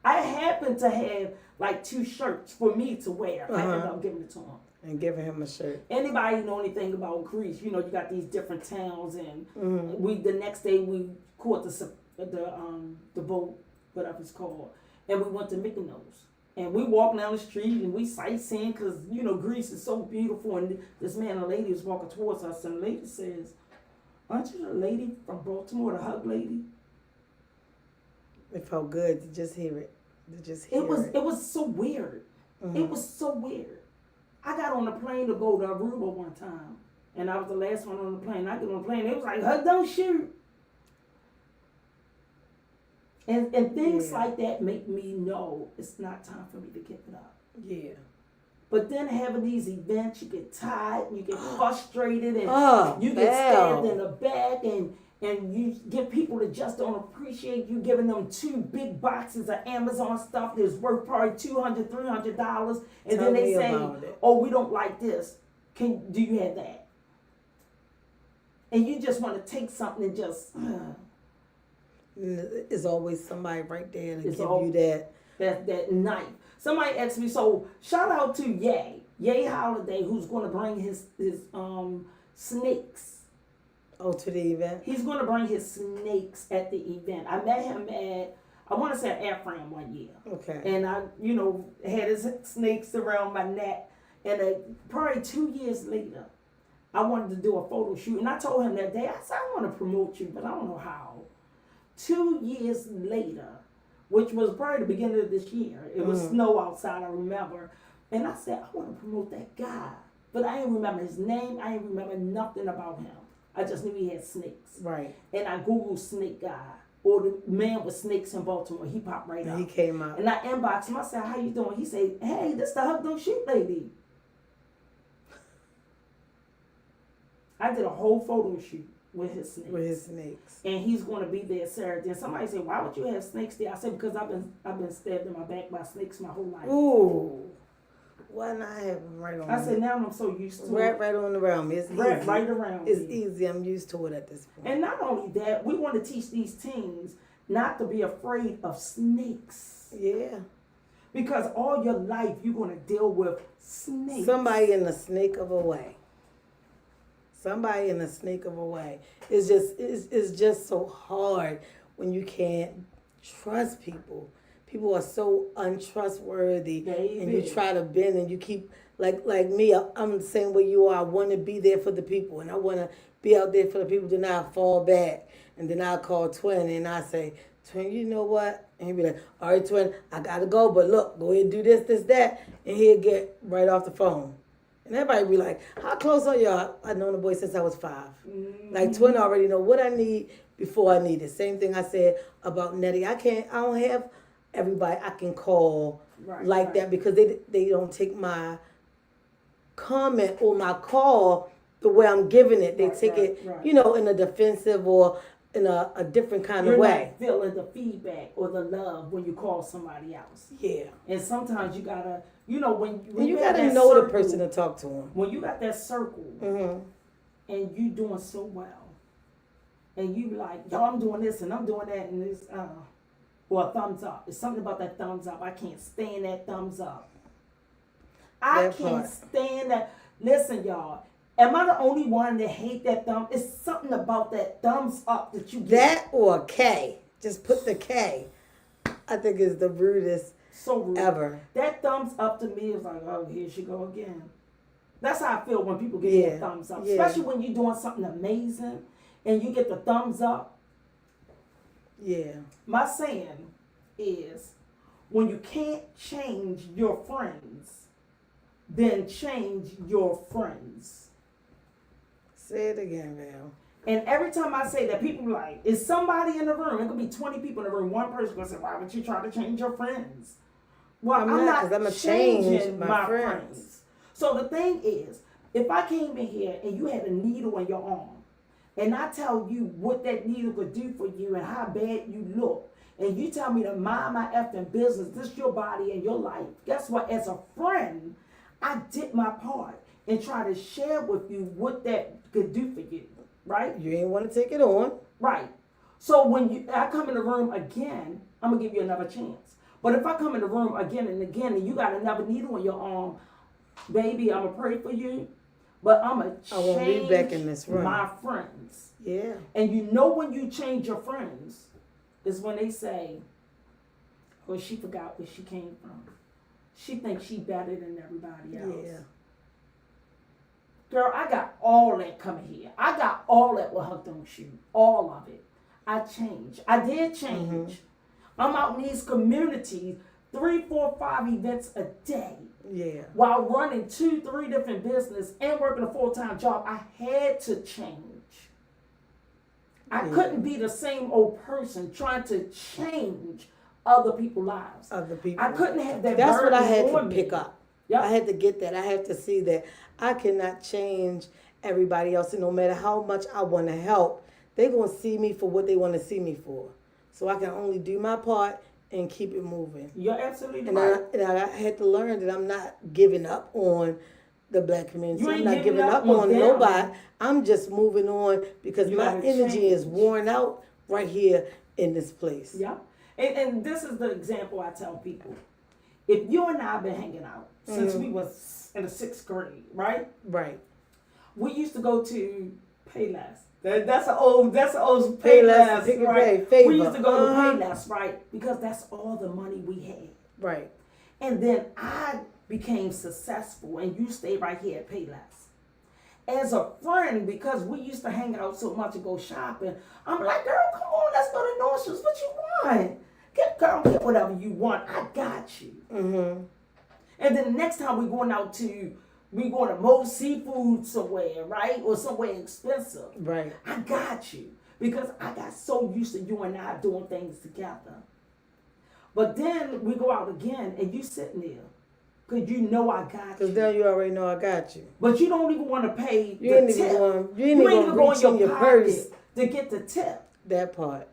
I happened to have like 2 shirts for me to wear. I ended up giving it to him. And giving him a shirt. Anybody know anything about Greece? You know, you got these different towns, and the next day we caught the boat, whatever it's called, and we went to Mykonos. And we walked down the street and we sightseeing because, you know, Greece is so beautiful. And this man and lady was walking towards us, and the lady says, aren't you the lady from Baltimore, the hug lady? It felt good to just hear it. It was so weird. Mm-hmm. It was so weird. I got on a plane to go to Aruba one time, and I was the last one on the plane. I get on the plane, it was like, Hug Don't Shoot. And things like that make me know it's not time for me to give it up. Yeah. But then having these events, you get tired, and you get frustrated, and you get stabbed in the back, and you get people that just don't appreciate you giving them 2 big boxes of Amazon stuff that's worth probably $200, $300, and then they say, "Oh, we don't like this. Do you have that?" And you just want to take something and just. It's always somebody right there to give you that knife. Somebody asked me, so shout out to Ye Holiday, who's going to bring his snakes. Oh, to the event? He's going to bring his snakes at the event. I met him I want to say at Afram one year. Okay. And I, had his snakes around my neck. And probably 2 years later, I wanted to do a photo shoot. And I told him that day, I said, I want to promote you, but I don't know how. 2 years later, which was probably the beginning of this year, it was snow outside, I remember. And I said, I want to promote that guy. But I didn't remember his name. I didn't remember nothing about him. I just knew he had snakes. Right. And I Googled snake guy, or the man with snakes in Baltimore. He popped right up. He came out. And I inboxed him. I said, how you doing? He said, hey, this the Hug Don't Shoot lady. I did a whole photo shoot with his snakes. And he's going to be there Saturday. And somebody said, why would you have snakes there? I said, because I've been stabbed in my back by snakes my whole life. Ooh. Why not have them right on I said, now I'm so used to it. Right on around me. It's easy. Right around It's easy. I'm used to it at this point. And not only that, we want to teach these teens not to be afraid of snakes. Yeah. Because all your life, you're going to deal with snakes. Somebody in a snake of a way. Somebody in a snake of a way. It's just so hard when you can't trust people. People are so untrustworthy, and you try to bend, and you keep like me. I'm the same way you are. I want to be there for the people, and I want to be out there for the people. Then I fall back, and then I call Twin, and I say, Twin, you know what? And he'll be like, all right, Twin, I gotta go, but look, go ahead and do this, that, and he'll get right off the phone. And everybody be like, how close are y'all? I've known the boy since I was 5. Mm-hmm. Like Twin already know what I need before I need it. Same thing I said about Nettie. I don't have everybody I can call that because they don't take my comment or my call the way I'm giving it. They take it, in a defensive or in a different kind of way. You're not feeling the feedback or the love when you call somebody else. Yeah. And sometimes you gotta, when you gotta know the person to talk to them. When you got that circle and you doing so well, and you like, yo, I'm doing this and I'm doing that, and it's or a thumbs up. It's something about that thumbs up. I can't stand that thumbs up. I can't stand that. Listen, y'all. Am I the only one that hate that thumb? It's something about that thumbs up that you get. That or K. Just put the K. I think it's the rudest ever. That thumbs up to me is like, oh, here she go again. That's how I feel when people get that thumbs up. Yeah. Especially when you're doing something amazing and you get the thumbs up. Yeah. My saying is, when you can't change your friends, then change your friends. Say it again, Val. And every time I say that, people are like, is somebody in the room? It could be 20 people in the room. One person going to say, why would you try to change your friends? Well, I'm not changing my friends. So the thing is, if I came in here and you had a needle in your arm, and I tell you what that needle could do for you and how bad you look, and you tell me to mind my effing business, this is your body and your life. Guess what? As a friend, I did my part and try to share with you what that could do for you, right? You ain't want to take it on. Right. So when I come in the room again, I'm going to give you another chance. But if I come in the room again and again and you got another needle in your arm, baby, I'm going to pray for you. But I'm going to change back in this room. My friends. Yeah. And when you change your friends is when they say, oh, she forgot where she came from. She thinks she better than everybody else. Yeah. Girl, I got all that coming here. I got all that with Hug Don't Shoot. All of it. I changed. I did change. Mm-hmm. I'm out in these communities, 3, 4, 5 events a day. Yeah. While running 2, 3 different businesses and working a full-time job, I had to change. I couldn't be the same old person trying to change other people's lives. Other people. I couldn't have that. That's what I had to pick up. Yep. I had to get that. I have to see that I cannot change everybody else, and no matter how much I want to help, they're going to see me for what they want to see me for. So I can only do my part and keep it moving. You're absolutely right. And I had to learn that I'm not giving up on the black community. You ain't I'm not giving giving up up on on them. nobody. I'm just moving on because You my gotta energy change. is worn out right here in this place. Yeah. And this is the example I tell people. If you and I have been hanging out since we was in the 6th grade, right? Right. We used to go to Payless. That's an old Payless, Payless, Pick and right? Pay, We Favor. used to go to Payless, right? Because that's all the money we had. Right. And then I became successful, and you stay right here at Payless. As a friend, because we used to hang out so much and go shopping, I'm like, girl, come on, let's go to Nordstrom's. What you want? Get whatever you want. I got you. Mm-hmm. And then the next time we going to Moe's Seafood somewhere, right? Or somewhere expensive. Right. I got you. Because I got so used to you and I doing things together. But then we go out again and you sitting there. Because you know I got you. Because then you already know I got you. But you don't even want to pay You the ain't tip. even You ain't even going to reach in your purse. to get the tip. That part.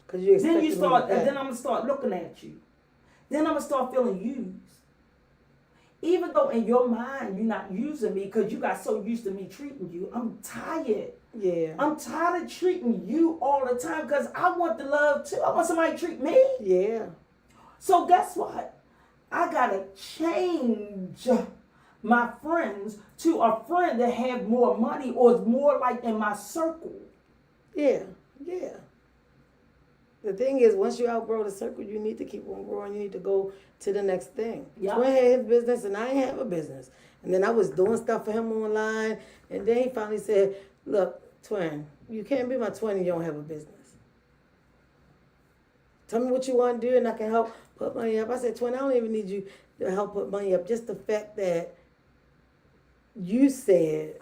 Because you expect Then you start, that. and then I'm going to start looking at you. Then I'm going to start feeling used. Even though in your mind you're not using me because you got so used to me treating you, I'm tired. Yeah. I'm tired of treating you all the time because I want the love too. I want somebody to treat me. Yeah. So guess what? I got to change my friends to a friend that have more money or is more like in my circle. Yeah. Yeah. The thing is, once you outgrow the circle, you need to keep on growing. You need to go to the next thing. Yeah. Twin had his business, and I ain't have a business. And then I was doing stuff for him online. And then he finally said, look, Twin, you can't be my twin and you don't have a business. Tell me what you want to do, and I can help put money up. I said, Twin, I don't even need you to help put money up. Just the fact that you said,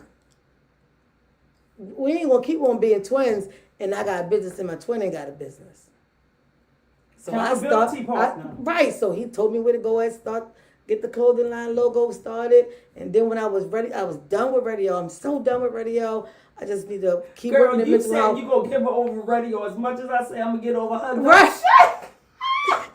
we ain't going to keep on being twins, and I got a business and my twin ain't got a business. So right. So he told me where to go and get the clothing line logo started. And then when I was ready, I was done with radio. I'm so done with radio. I just need to keep working in mental health. Girl, you said you gonna give her over radio as much as I say I'm gonna get over her. Right.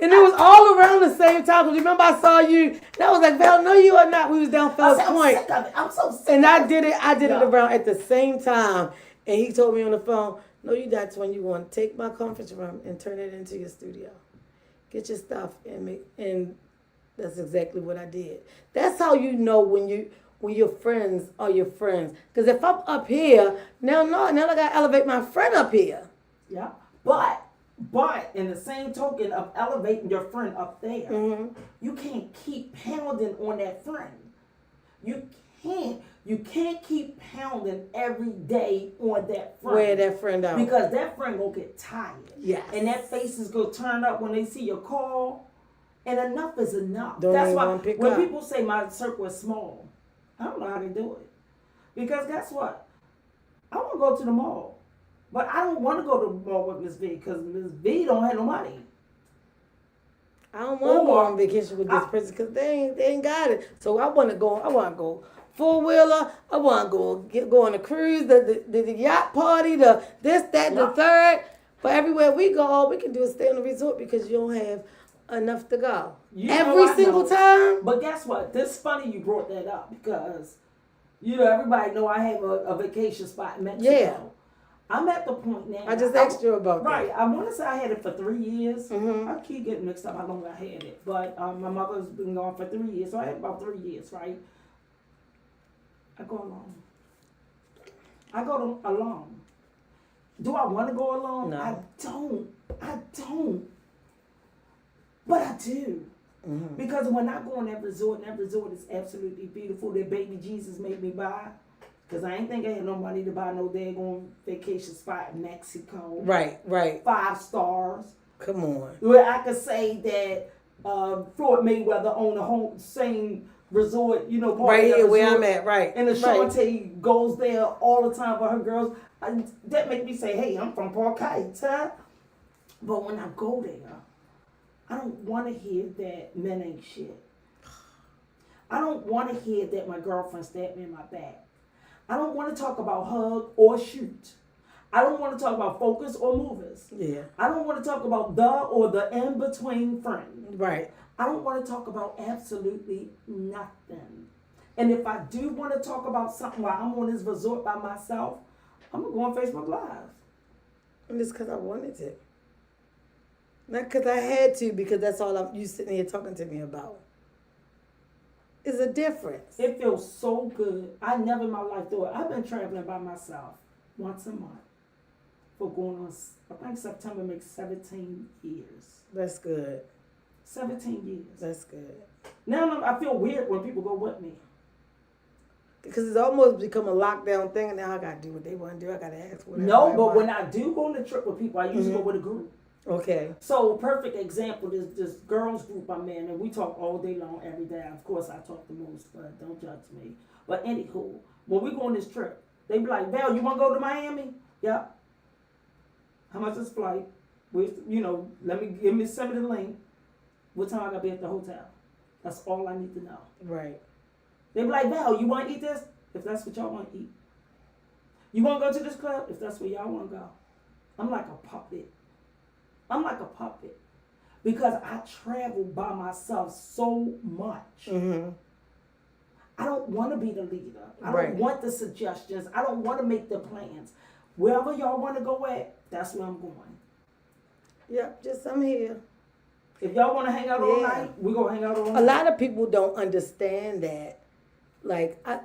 And it was all around the same time. Because remember I saw you, and I was like, Val, no you are not. We was down Fells Point. I'm sick of it. I'm so sick. And I did it around at the same time. And he told me on the phone, no, you not when you want to take my conference room and turn it into your studio. Get your stuff and that's exactly what I did. That's how you know when your friends are your friends. Because if I'm up here, now I gotta elevate my friend up here. Yeah. But in the same token of elevating your friend up there, you can't keep pounding on that friend. You can't keep pounding every day on that friend. Wear that friend out. Because that friend gonna get tired. Yes. And that face is gonna turn up when they see your call. And enough is enough. Don't That's even why wanna pick when up. people say my circle is small, I don't know how they do it. Because guess what? I want to go to the mall. But I don't want to go to the mall with Miss V because Miss V don't have no money. I don't want to go on vacation with this person because they ain't got it. So I want to go four-wheeler. I want to go on a cruise, the yacht party, the this, that, the third. But everywhere we go, all we can do is stay on the resort because you don't have enough to go. Every single time. But guess what? This funny you brought that up because, everybody know I have a vacation spot in Mexico. Yeah. I'm at the point now. I just asked you about that. Right. I want to say I had it for 3 years. Mm-hmm. I keep getting mixed up how long I had it. But my mother's been gone for 3 years. So I had about 3 years, right? I go alone. I go alone. Do I want to go alone? No. I don't. But I do. Mm-hmm. Because when I go on that resort, and that resort is absolutely beautiful, that baby Jesus made me buy. Because I ain't think I had no money to buy no daggone vacation spot in Mexico. Right. 5 stars. Come on. Where I could say that Floyd Mayweather owned the same resort, part right here where resort, I'm at, right. And Ashante goes there all the time with her girls. That make me say, hey, I'm from Park Heights, huh? But when I go there, I don't want to hear that men ain't shit. I don't want to hear that my girlfriend stabbed me in my back. I don't want to talk about hug or shoot. I don't want to talk about focus or movers. Yeah. I don't want to talk about the or the in-between friend. Right. I don't want to talk about absolutely nothing. And if I do want to talk about something while I'm on this resort by myself, I'm going to go on Facebook Live. And it's because I wanted to. Not because I had to, because that's all you sitting here talking to me about. It's a difference. It feels so good. I never in my life thought. I've been traveling by myself once a month for going on, I think September makes 17 years. That's good. 17 years. That's good. Now I feel weird when people go with me. Because it's almost become a lockdown thing, and now I got to do what they want to do. I got to ask whatever. No, but when I do go on a trip with people, I usually go with a group. Okay. So, perfect example, this girls group I'm in, and we talk all day long, every day. Of course, I talk the most, but don't judge me. But anywho, when we go on this trip, they be like, Val, you want to go to Miami? Yeah. How much is flight? Send me the link. What time I got to be at the hotel? That's all I need to know. Right. They be like, Val, you want to eat this? If that's what y'all want to eat. You want to go to this club? If that's where y'all want to go. I'm like a puppet. Because I travel by myself so much. Mm-hmm. I don't want to be the leader. I don't want the suggestions. I don't want to make the plans. Wherever y'all want to go at, that's where I'm going. Yep, I'm here. If y'all want to hang out all night, we're going to hang out all night. A lot of people don't understand that. Like, I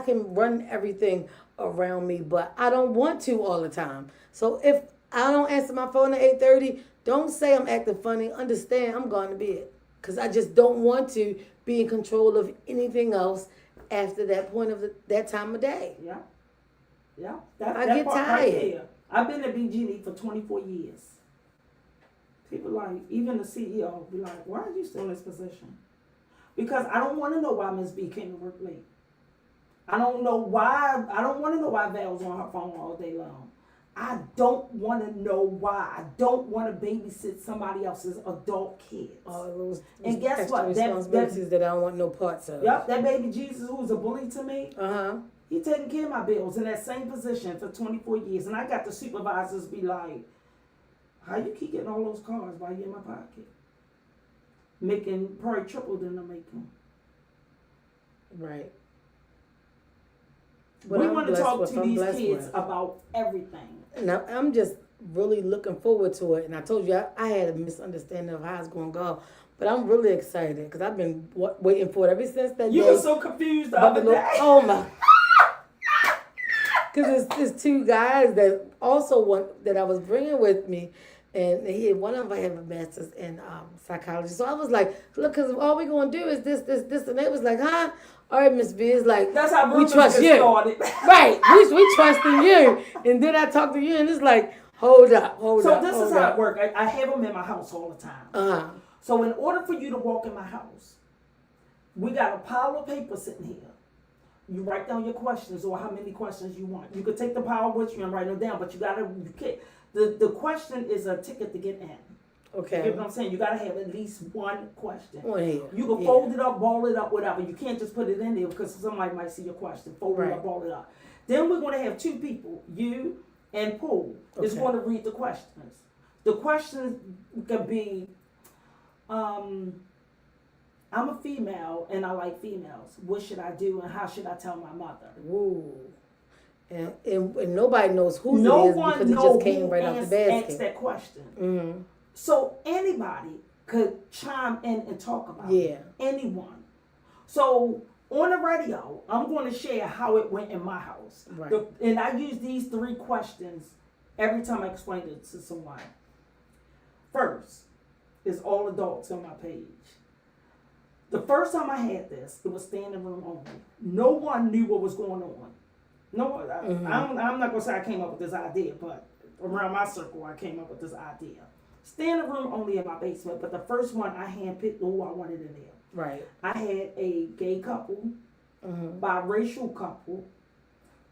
can run everything around me, but I don't want to all the time. So if I don't answer my phone at 8:30, don't say I'm acting funny. Understand I'm going to bed. Because I just don't want to be in control of anything else after that point of that time of day. Yeah. Yeah. I get tired. Right, I've been at BGD for 24 years. People like, even the CEO be like, why are you still in this position? Because I don't want to know why Ms. B came to work late. I don't want to know why Val's on her phone all day long. I don't want to know why. I don't want to babysit somebody else's adult kids. All those and guess what? Responsibilities that I don't want no parts of. Yep, that baby Jesus who was a bully to me. Uh-huh. He taking care of my bills in that same position for 24 years. And I got the supervisors be like, how you keep getting all those cars while you're in my pocket? Making probably triple than I'm making. Right. But we want to talk to these kids about everything. Now, I'm just really looking forward to it. And I told you, I had a misunderstanding of how it's going to go. But I'm really excited because I've been waiting for it ever since that day. You were so confused the other day. Oh, my. Because there's two guys that also that I was bringing with me. And one of them had a master's in psychology. So I was like, look, because all we're going to do is this. And they was like, huh? All right, Miss B. It's like, that's how we trust you. Started. Right. We trust in you. And then I talk to you, and it's like, hold up. So this is how it works. I have them in my house all the time. Uh-huh. So in order for you to walk in my house, we got a pile of paper sitting here. You write down your questions or how many questions you want. You could take the pile with you and write them down, but you can't. The question is a ticket to get in. Okay. You get what I'm saying? You got to have at least one question. You can fold it up, ball it up, whatever. You can't just put it in there because somebody might see your question. Fold it up, ball it up. Then we're going to have two people, you and Paul, is going to read the questions. The questions could be, I'm a female and I like females. What should I do and how should I tell my mother? Ooh. And nobody knows who it is because it just came right off the basket. Asked that question. Mm-hmm. So anybody could chime in and talk about it. Anyone. So on the radio, I'm going to share how it went in my house. Right. And I use these 3 questions every time I explain it to someone. First is all adults on my page. The first time I had this, it was standing room only. No one knew what was going on. No, I'm not going to say I came up with this idea, but around my circle, I came up with this idea. Standing room only in my basement, but the first one I handpicked who I wanted in there. Right. I had a gay couple, biracial couple,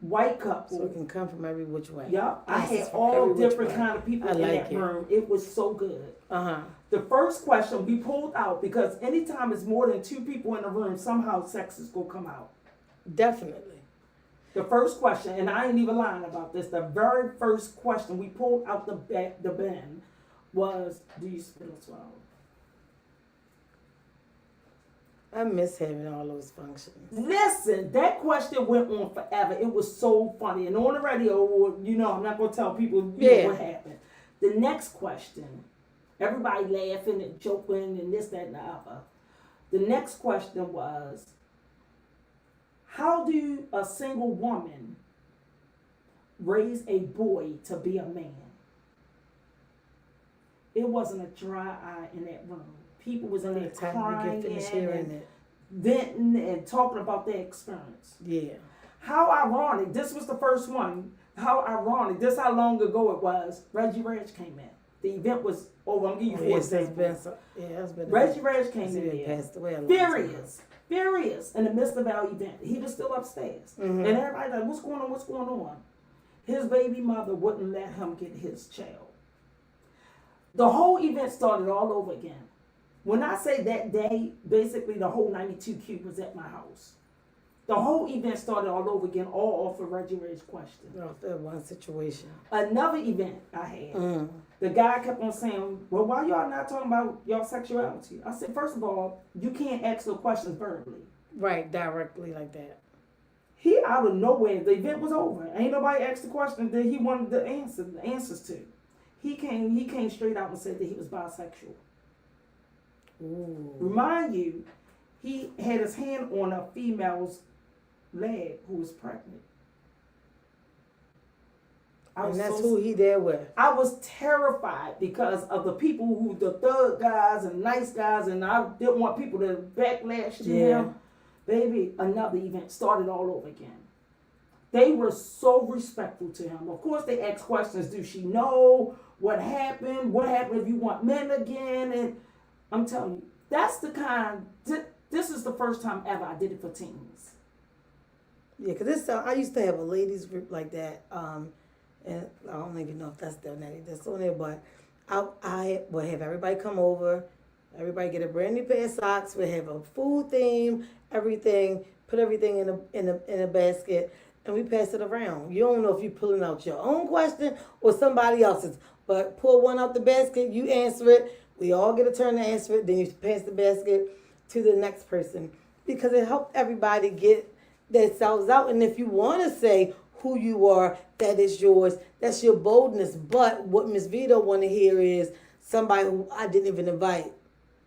white couple. So it can come from every which way. Yep. I had all different kind of people in like that room. It was so good. Uh-huh. The first question we pulled out, because anytime it's more than 2 people in the room, somehow sex is going to come out. Definitely. The first question, and I ain't even lying about this, the very first question we pulled out the bin was, do you spit or swallow? I miss having all those functions. Listen, that question went on forever. It was so funny. And on the radio, you know, I'm not going to tell people know what happened. The next question, everybody laughing and joking and this, that, and the other. The next question was, how do a single woman raise a boy to be a man? It wasn't a dry eye in that room. People was in there crying and venting and talking about their experience. Yeah. How ironic. This was the first one. How ironic. This how long ago it was. Reggie Reg came in. The event was over. I'm giving you 4 examples. Reggie Reg came in there. Passed away Furious in the midst of our event. He was still upstairs. Mm-hmm. And everybody like, what's going on? What's going on? His baby mother wouldn't let him get his child. The whole event started all over again. When I say that day, basically the whole 92Q was at my house. The whole event started all over again, all off of Reggie Ray's question. Off that one situation. Another event I had, the guy kept on saying, well, why y'all not talking about y'all sexuality? I said, first of all, you can't ask no questions verbally. Right, directly like that. He out of nowhere, the event was over. Ain't nobody asked the question that he wanted the answers to. He came straight out and said that he was bisexual. Ooh. Remind you, he had his hand on a female's leg who was pregnant. And that's who he there with. I was terrified because of the people who, the thug guys and nice guys, and I didn't want people to backlash to him. Baby, another event started all over again. They were so respectful to him. Of course, they asked questions. Do she know what happened? What happened if you want men again? And I'm telling you, that's the kind, this is the first time ever I did it for teens. Yeah, because I used to have a ladies group like that. And I don't even know if that's still that's on there, but I would have everybody come over, everybody get a brand new pair of socks, we have a food theme, everything, put everything in a basket, and we pass it around. You don't know if you're pulling out your own question or somebody else's, but pull one out the basket, you answer it, we all get a turn to answer it, then you pass the basket to the next person, because it helped everybody get themselves out. And if you want to say who you are, that is yours, that's your boldness. But what Miss Vito want to hear is somebody who I didn't even invite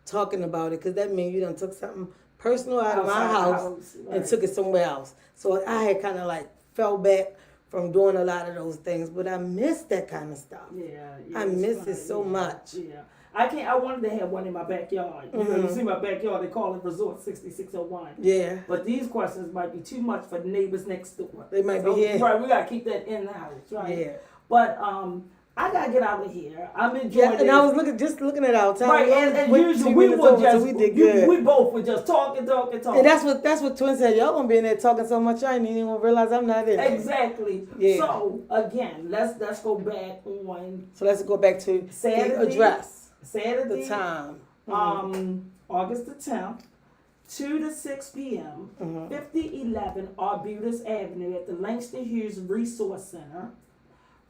talking about it, because that means you done took something personal out of my house and took it somewhere else. So I had kind of like fell back from doing a lot of those things, but I miss that kind of stuff. Yeah, I miss it so much. Yeah. I wanted to have one in my backyard. You know, you see my backyard, they call it Resort 6601. Yeah. But these questions might be too much for the neighbors next door. They might be here. Right, we got to keep that in the house, right? Yeah. But I got to get out of here. I'm enjoying it. And I was looking at our time. Right, and usually we did good. We both were just talking. And that's what Twin said. Y'all gonna be in there talking so much, I didn't even realize I'm not in there. Exactly. Yeah. So again, let's go back on. So let's go back to Saturday, the address. Saturday, the time. August the 10th, 2 to 6 p.m., 5011 Arbutus Avenue at the Langston Hughes Resource Center.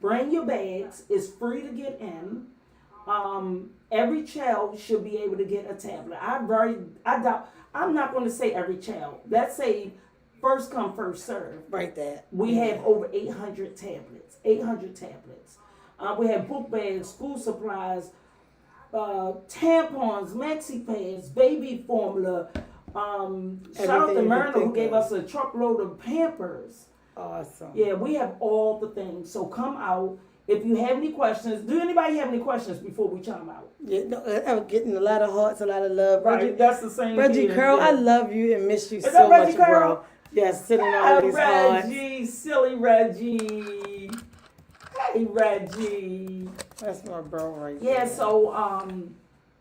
Bring your bags. It's free to get in. Every child should be able to get a tablet. I'm not going to say every child. Let's say first come, first serve. Right there. We have over 800 tablets. 800 tablets. We have book bags, school supplies, tampons, maxi pads, baby formula. Shout out to Myrna who gave us a truckload of Pampers. Awesome. Yeah, we have all the things. So come out. If you have any questions, do anybody have any questions before we chime out? Yeah, no, I'm getting a lot of hearts, a lot of love. Right, Reggie, that's the same. Reggie Curl, yeah. I love you and miss you Is so Reggie much, Curl? bro. Yes, sitting on these hearts. Reggie, silly Reggie. Hey, Reggie. That's my bro right there. Yeah, so,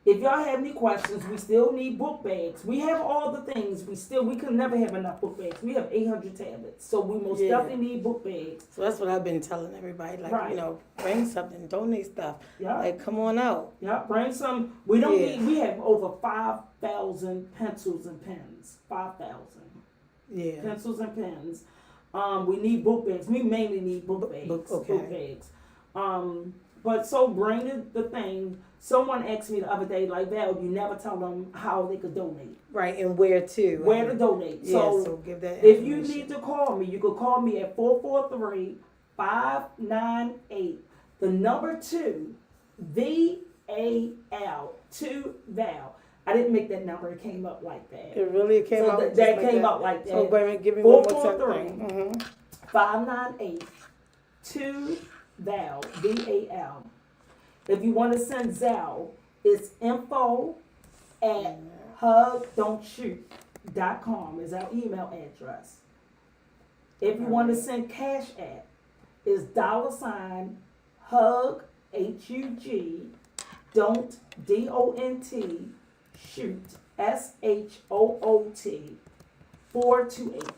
if y'all have any questions, we still need book bags. We have all the things. We can never have enough book bags. We have 800 tablets, so we most definitely need book bags. So that's what I've been telling everybody. Like, bring something, donate stuff. Yeah. Like, come on out. Yeah, bring some. We don't need. We have over 5,000 pencils and pens. 5,000. Yeah. Pencils and pens. We need book bags. We mainly need book bags. Book bags. But so bring the thing. Someone asked me the other day, like, Val, you never tell them how they could donate. Right, and where to. Where to donate. Yeah, so give that if you need to call me, you can call me at 443-598, the number 2, VAL, 2 Val. I didn't make that number. It came up like that. It really came up like that. Came up like that. So, wait, give me one more time. 598, 2 Val, VAL. If you want to send Zelle, it's info@hugdon'tshoot.com is our email address. If you want to send Cash App, it's $ hug, HUG, don't, DONT, shoot, SHOOT, 428.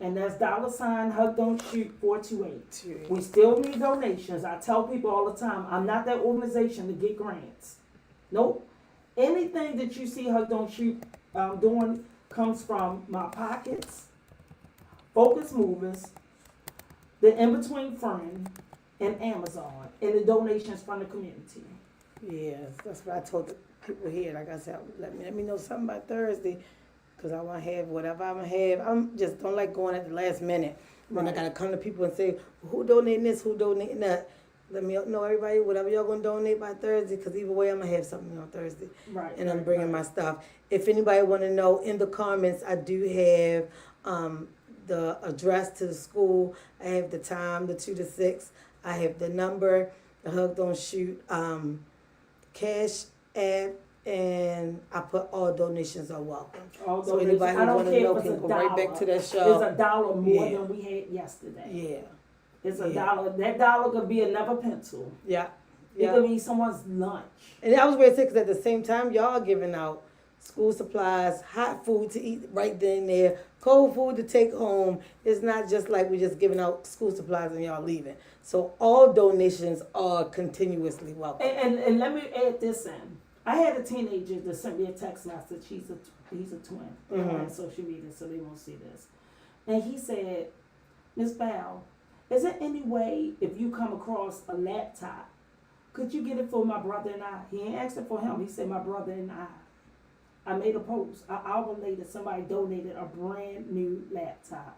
And that's $ hug don't shoot 428. We still need donations. I tell people all the time, I'm not that organization to get grants. Nope. Anything that you see Hug Don't Shoot doing comes from my pockets, Focus Movers, the In Between Friend, and Amazon, and the donations from the community. Yes, that's what I told the people here. Like I said, let me know something by Thursday. Because I want to have whatever I'm going to have. I'm just don't like going at the last minute. When I got to come to people and say, who donating this, who donating that. Let me know, everybody, whatever y'all going to donate by Thursday. Because either way, I'm going to have something on Thursday. Right. And I'm bringing my stuff. If anybody want to know, in the comments, I do have the address to the school. I have the time, the 2 to 6. I have the number, the Hug Don't Shoot, Cash App. And I put all donations are welcome. All so anybody who want to know can go right back to that show. It's $1 more than we had yesterday. Yeah. It's $1. That $1 could be another pencil. Yeah. It could be someone's lunch. And I was ready to say, because at the same time, y'all are giving out school supplies, hot food to eat right then and there, cold food to take home. It's not just like we're just giving out school supplies and y'all leaving. So all donations are continuously welcome. And let me add this in. I had a teenager that sent me a text message. He's a twin. On social media, so they won't see this. And he said, Miss Val, is there any way if you come across a laptop, could you get it for my brother and I? He ain't asked it for him. He said, my brother and I made a post. An hour later, somebody donated a brand new laptop.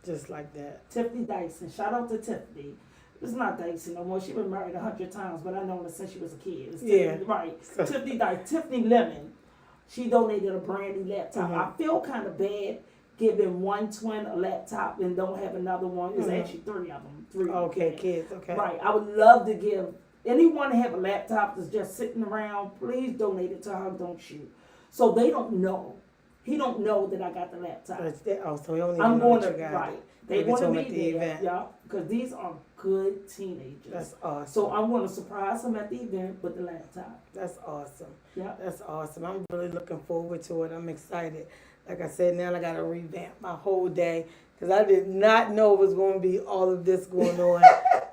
Just like that. Tiffany Dyson. Shout out to Tiffany. It's not Dyson no more. She been married 100 times, but I know her since she was a kid. It's Tiffany, right. Tiffany Dyson. Tiffany Lemon. She donated a brand new laptop. I feel kind of bad giving one twin a laptop and don't have another one. It's actually 3 of them. 3 kids. Okay. Right. I would love to give anyone to have a laptop that's just sitting around. Please donate it to Hug Don't Shoot. So they don't know. He don't know that I got the laptop. So he only I'm going to right. They want to be there, y'all, because these are good teenagers. That's awesome. So I'm going to surprise them at the event with the laptop. That's awesome. Yeah, that's awesome. I'm really looking forward to it. I'm excited. Like I said, now I got to revamp my whole day because I did not know it was going to be all of this going on.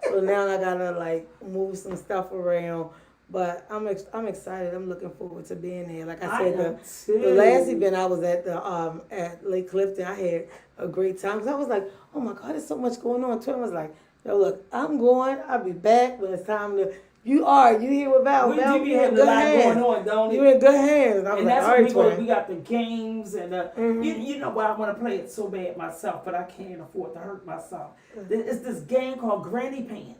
So now I got to move some stuff around. But I'm excited. I'm looking forward to being there. Like I said, the last event I was at at Lake Clifton, I had a great time. Cause I was like, oh my God, there's so much going on. Twin was like, yo, look, I'm going. I'll be back when it's time to. You here with Val. Val, you have a lot going on, don't you? You in good hands. And that's what we got the games and you know why I want to play it so bad myself, but I can't afford to hurt myself. It's this game called Granny Pants.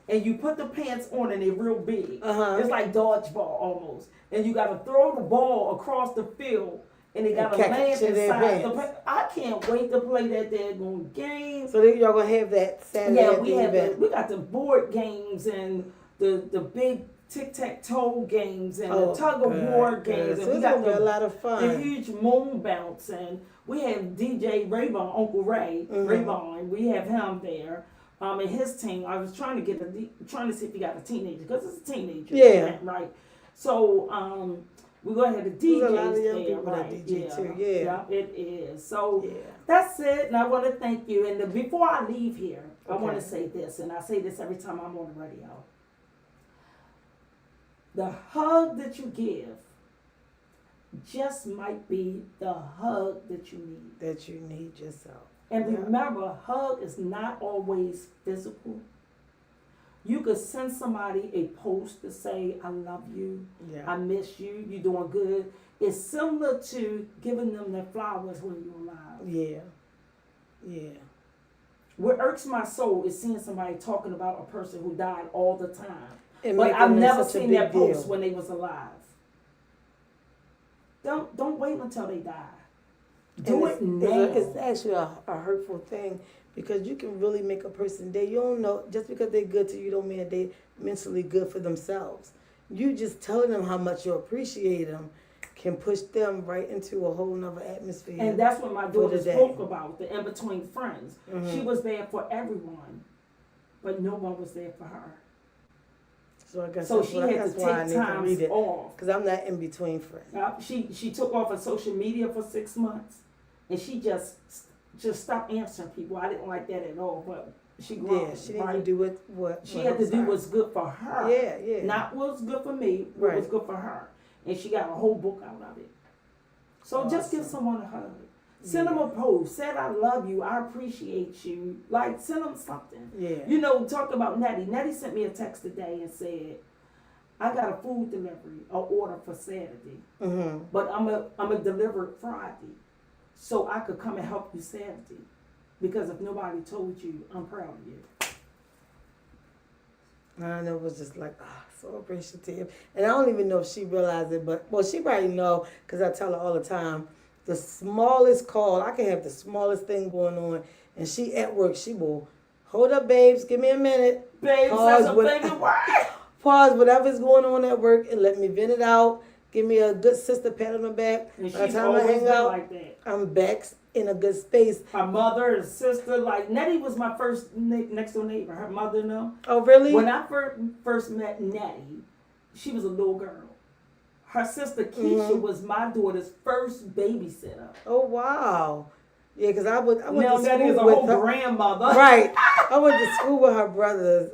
And you put the pants on and they're real big. It's like dodgeball almost. And you got to throw the ball across the field and they got to land inside the pants. I can't wait to play that daggone game. So y'all going to have that Saturday event? We got the board games and the big tic-tac-toe games and the tug-of-war games. So and we got a lot of fun. The huge moon bounce. And we have DJ Rayvon, Uncle Ray, Rayvon. We have him there. And his team, I was trying to see if he got a teenager because it's a teenager. Yeah. Right. So we go ahead and DJs a lot of young there, people right? that DJ too. Yeah. It is. So Yeah. that's it. And I want to thank you. And before I leave here, I Okay. want to say this, and I say this every time I'm on the radio. The hug that you give just might be the hug that you need. That you need yourself. And Yeah. remember, a hug is not always physical. You could send somebody a post to say, I love you, Yeah. I miss you, you're doing good. It's similar to giving them their flowers when you're alive. Yeah. Yeah. What irks my soul is seeing somebody talking about a person who died all the time. And But I've making it never such a seen big that post deal. when they was alive. Don't wait until they die. Do it now. It's actually a hurtful thing because you can really make a person day. You don't know, just because they're good to you don't mean that they mentally good for themselves. You just telling them how much you appreciate them can push them right into a whole nother atmosphere. And that's what my daughter for the day. spoke about, the in-between friends. Mhm. She was there for everyone, but no one was there for her. So I guess So that's she why, had to that's why I take need to read times it. off. Because I'm not in between friends. She took off of social media for 6 months, and she just stopped answering people. I didn't like that at all, but she grew Yeah, up, she needs right? to do what She had to do her. what's good for her. Yeah, yeah. Not what's good for me, but Right. what's good for her. And she got a whole book out of it. So just give Awesome. someone a hug. Send them Yeah. a post. Said I love you. I appreciate you. Like, send them something. Yeah. You know, talk about Nettie. Nettie sent me a text today and said, I got a food delivery, a order for Saturday, Mm-hmm. but I'm a deliver it Friday, so I could come and help you Saturday. Because if nobody told you, I'm proud of you. And it was just like, so appreciative. And I don't even know if she realized it, but, well, she probably know, because I tell her all the time, the smallest call, I can have the smallest thing going on, and she at work, she will, hold up, babes, give me a minute. Babe, Pause says a with- favorite word. Pause whatever's going on at work and let me vent it out. Give me a good sister pat on the back. And By the she's time I always hang been out, like that. I'm back in a good space. Her mother, her sister, like Nettie was my first next door neighbor. Her mother, no. Oh, really? When I first met Nettie, she was a little girl. Her sister Keisha was my daughter's first babysitter. Oh, wow. Yeah, because I went Now to Nettie is a school whole with her. grandmother. Right. I went to school with her brothers.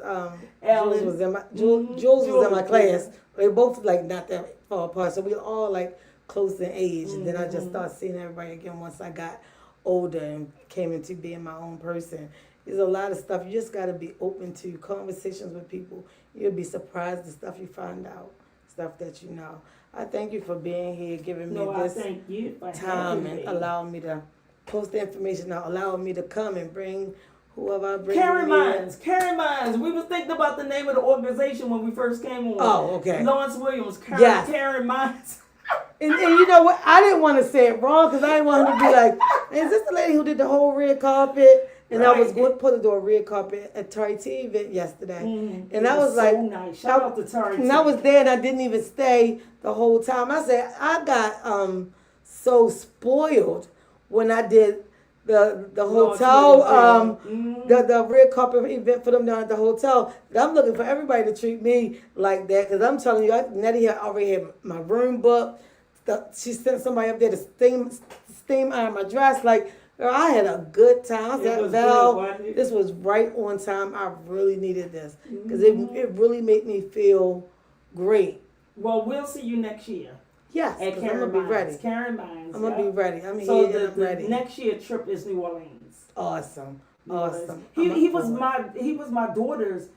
Ellen. Jules was in my Mhm. Jules was in my Jules, class. They both like not that far apart, so we all like close in age. And then I just started seeing everybody again once I got older and came into being my own person. There's a lot of stuff you just got to be open to conversations with people. You'll be surprised the stuff you find out, stuff that you know. I thank you for being here, giving me I this thank you for time having and me. allowing me to post the information out, allowing me to come and bring whoever I bring. Karen here. Mines. We was thinking about the name of the organization when we first came on. Oh, okay. Lawrence Williams. Yes. Karen Mines. And you know what? I didn't want to say it wrong because I didn't want him to be like, is this the lady who did the whole red carpet? And I was Right. going to put a red carpet at Tari T event yesterday. Mm-hmm. And I was like, so nice. Shout out to Tari. And I was there and I didn't even stay the whole time. I said, I got so spoiled when I did the hotel, the red carpet event for them down at the hotel. That I'm looking for everybody to treat me like that because I'm telling you, Nettie had already had my room booked. She sent somebody up there to steam iron my dress. Like, girl, I had a good time. I said, Val, this was right on time. I really needed this because it really made me feel great. Well, we'll see you next year. Yes, At because I'm Karen going to be ready. Karen Mines. I'm going to be ready. I'm So here and I'm ready. the next year trip is New Orleans. Awesome. Awesome. He was my daughter's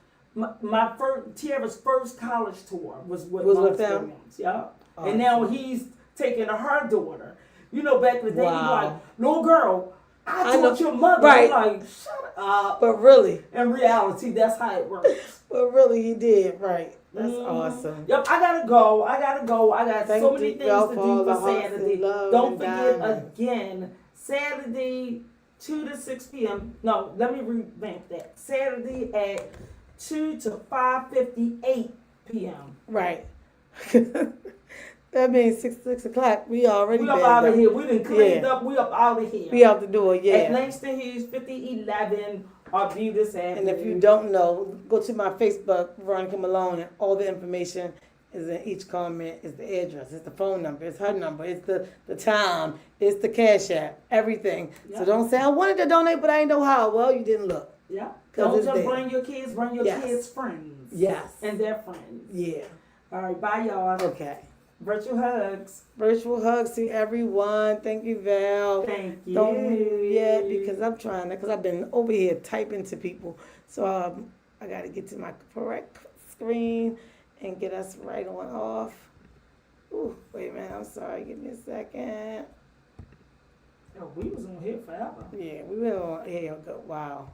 Tiara's first college tour was with them. Williams. Yeah. Awesome. And now he's taking her daughter. You know, back in the day, he Wow. like, little girl, I I know. taught your mother. Right. I'm like, shut up. But really, In reality, that's how it works. he did, right. That's awesome. Yep, I gotta go. I got Thank so many you, things y'all, to for do all the for hearts Saturday. and love Don't and forget diamonds. again, Saturday 2 to 6 p.m. No, let me revamp that. Saturday at 2 to 5:58 p.m. Right. That means 6 o'clock. We already We up out of here. We done cleaned up. We up out of here. We out the door, yeah. At Langston Hughes, 5011 Arbutus Avenue. And if you don't know, go to my Facebook, Veronica Malone, and all the information is in each comment. It's the address, it's the phone number, it's her number, it's the time, it's the Cash App, everything. Yeah. So don't say, I wanted to donate, but I didn't know how. Well, you didn't look. Yeah. Don't just bring your kids, bring your kids' friends. Yes. And their friends. Yeah. All right, bye, y'all. Okay. Virtual hugs. Virtual hugs to everyone. Thank you, Val. Thank you. Don't leave yet because I'm trying to, because I've been over here typing to people. So I got to get to my correct screen and get us right on off. Ooh, wait a minute. I'm sorry. Give me a second. Oh, we was on here forever. Yeah, we been on here. Wow.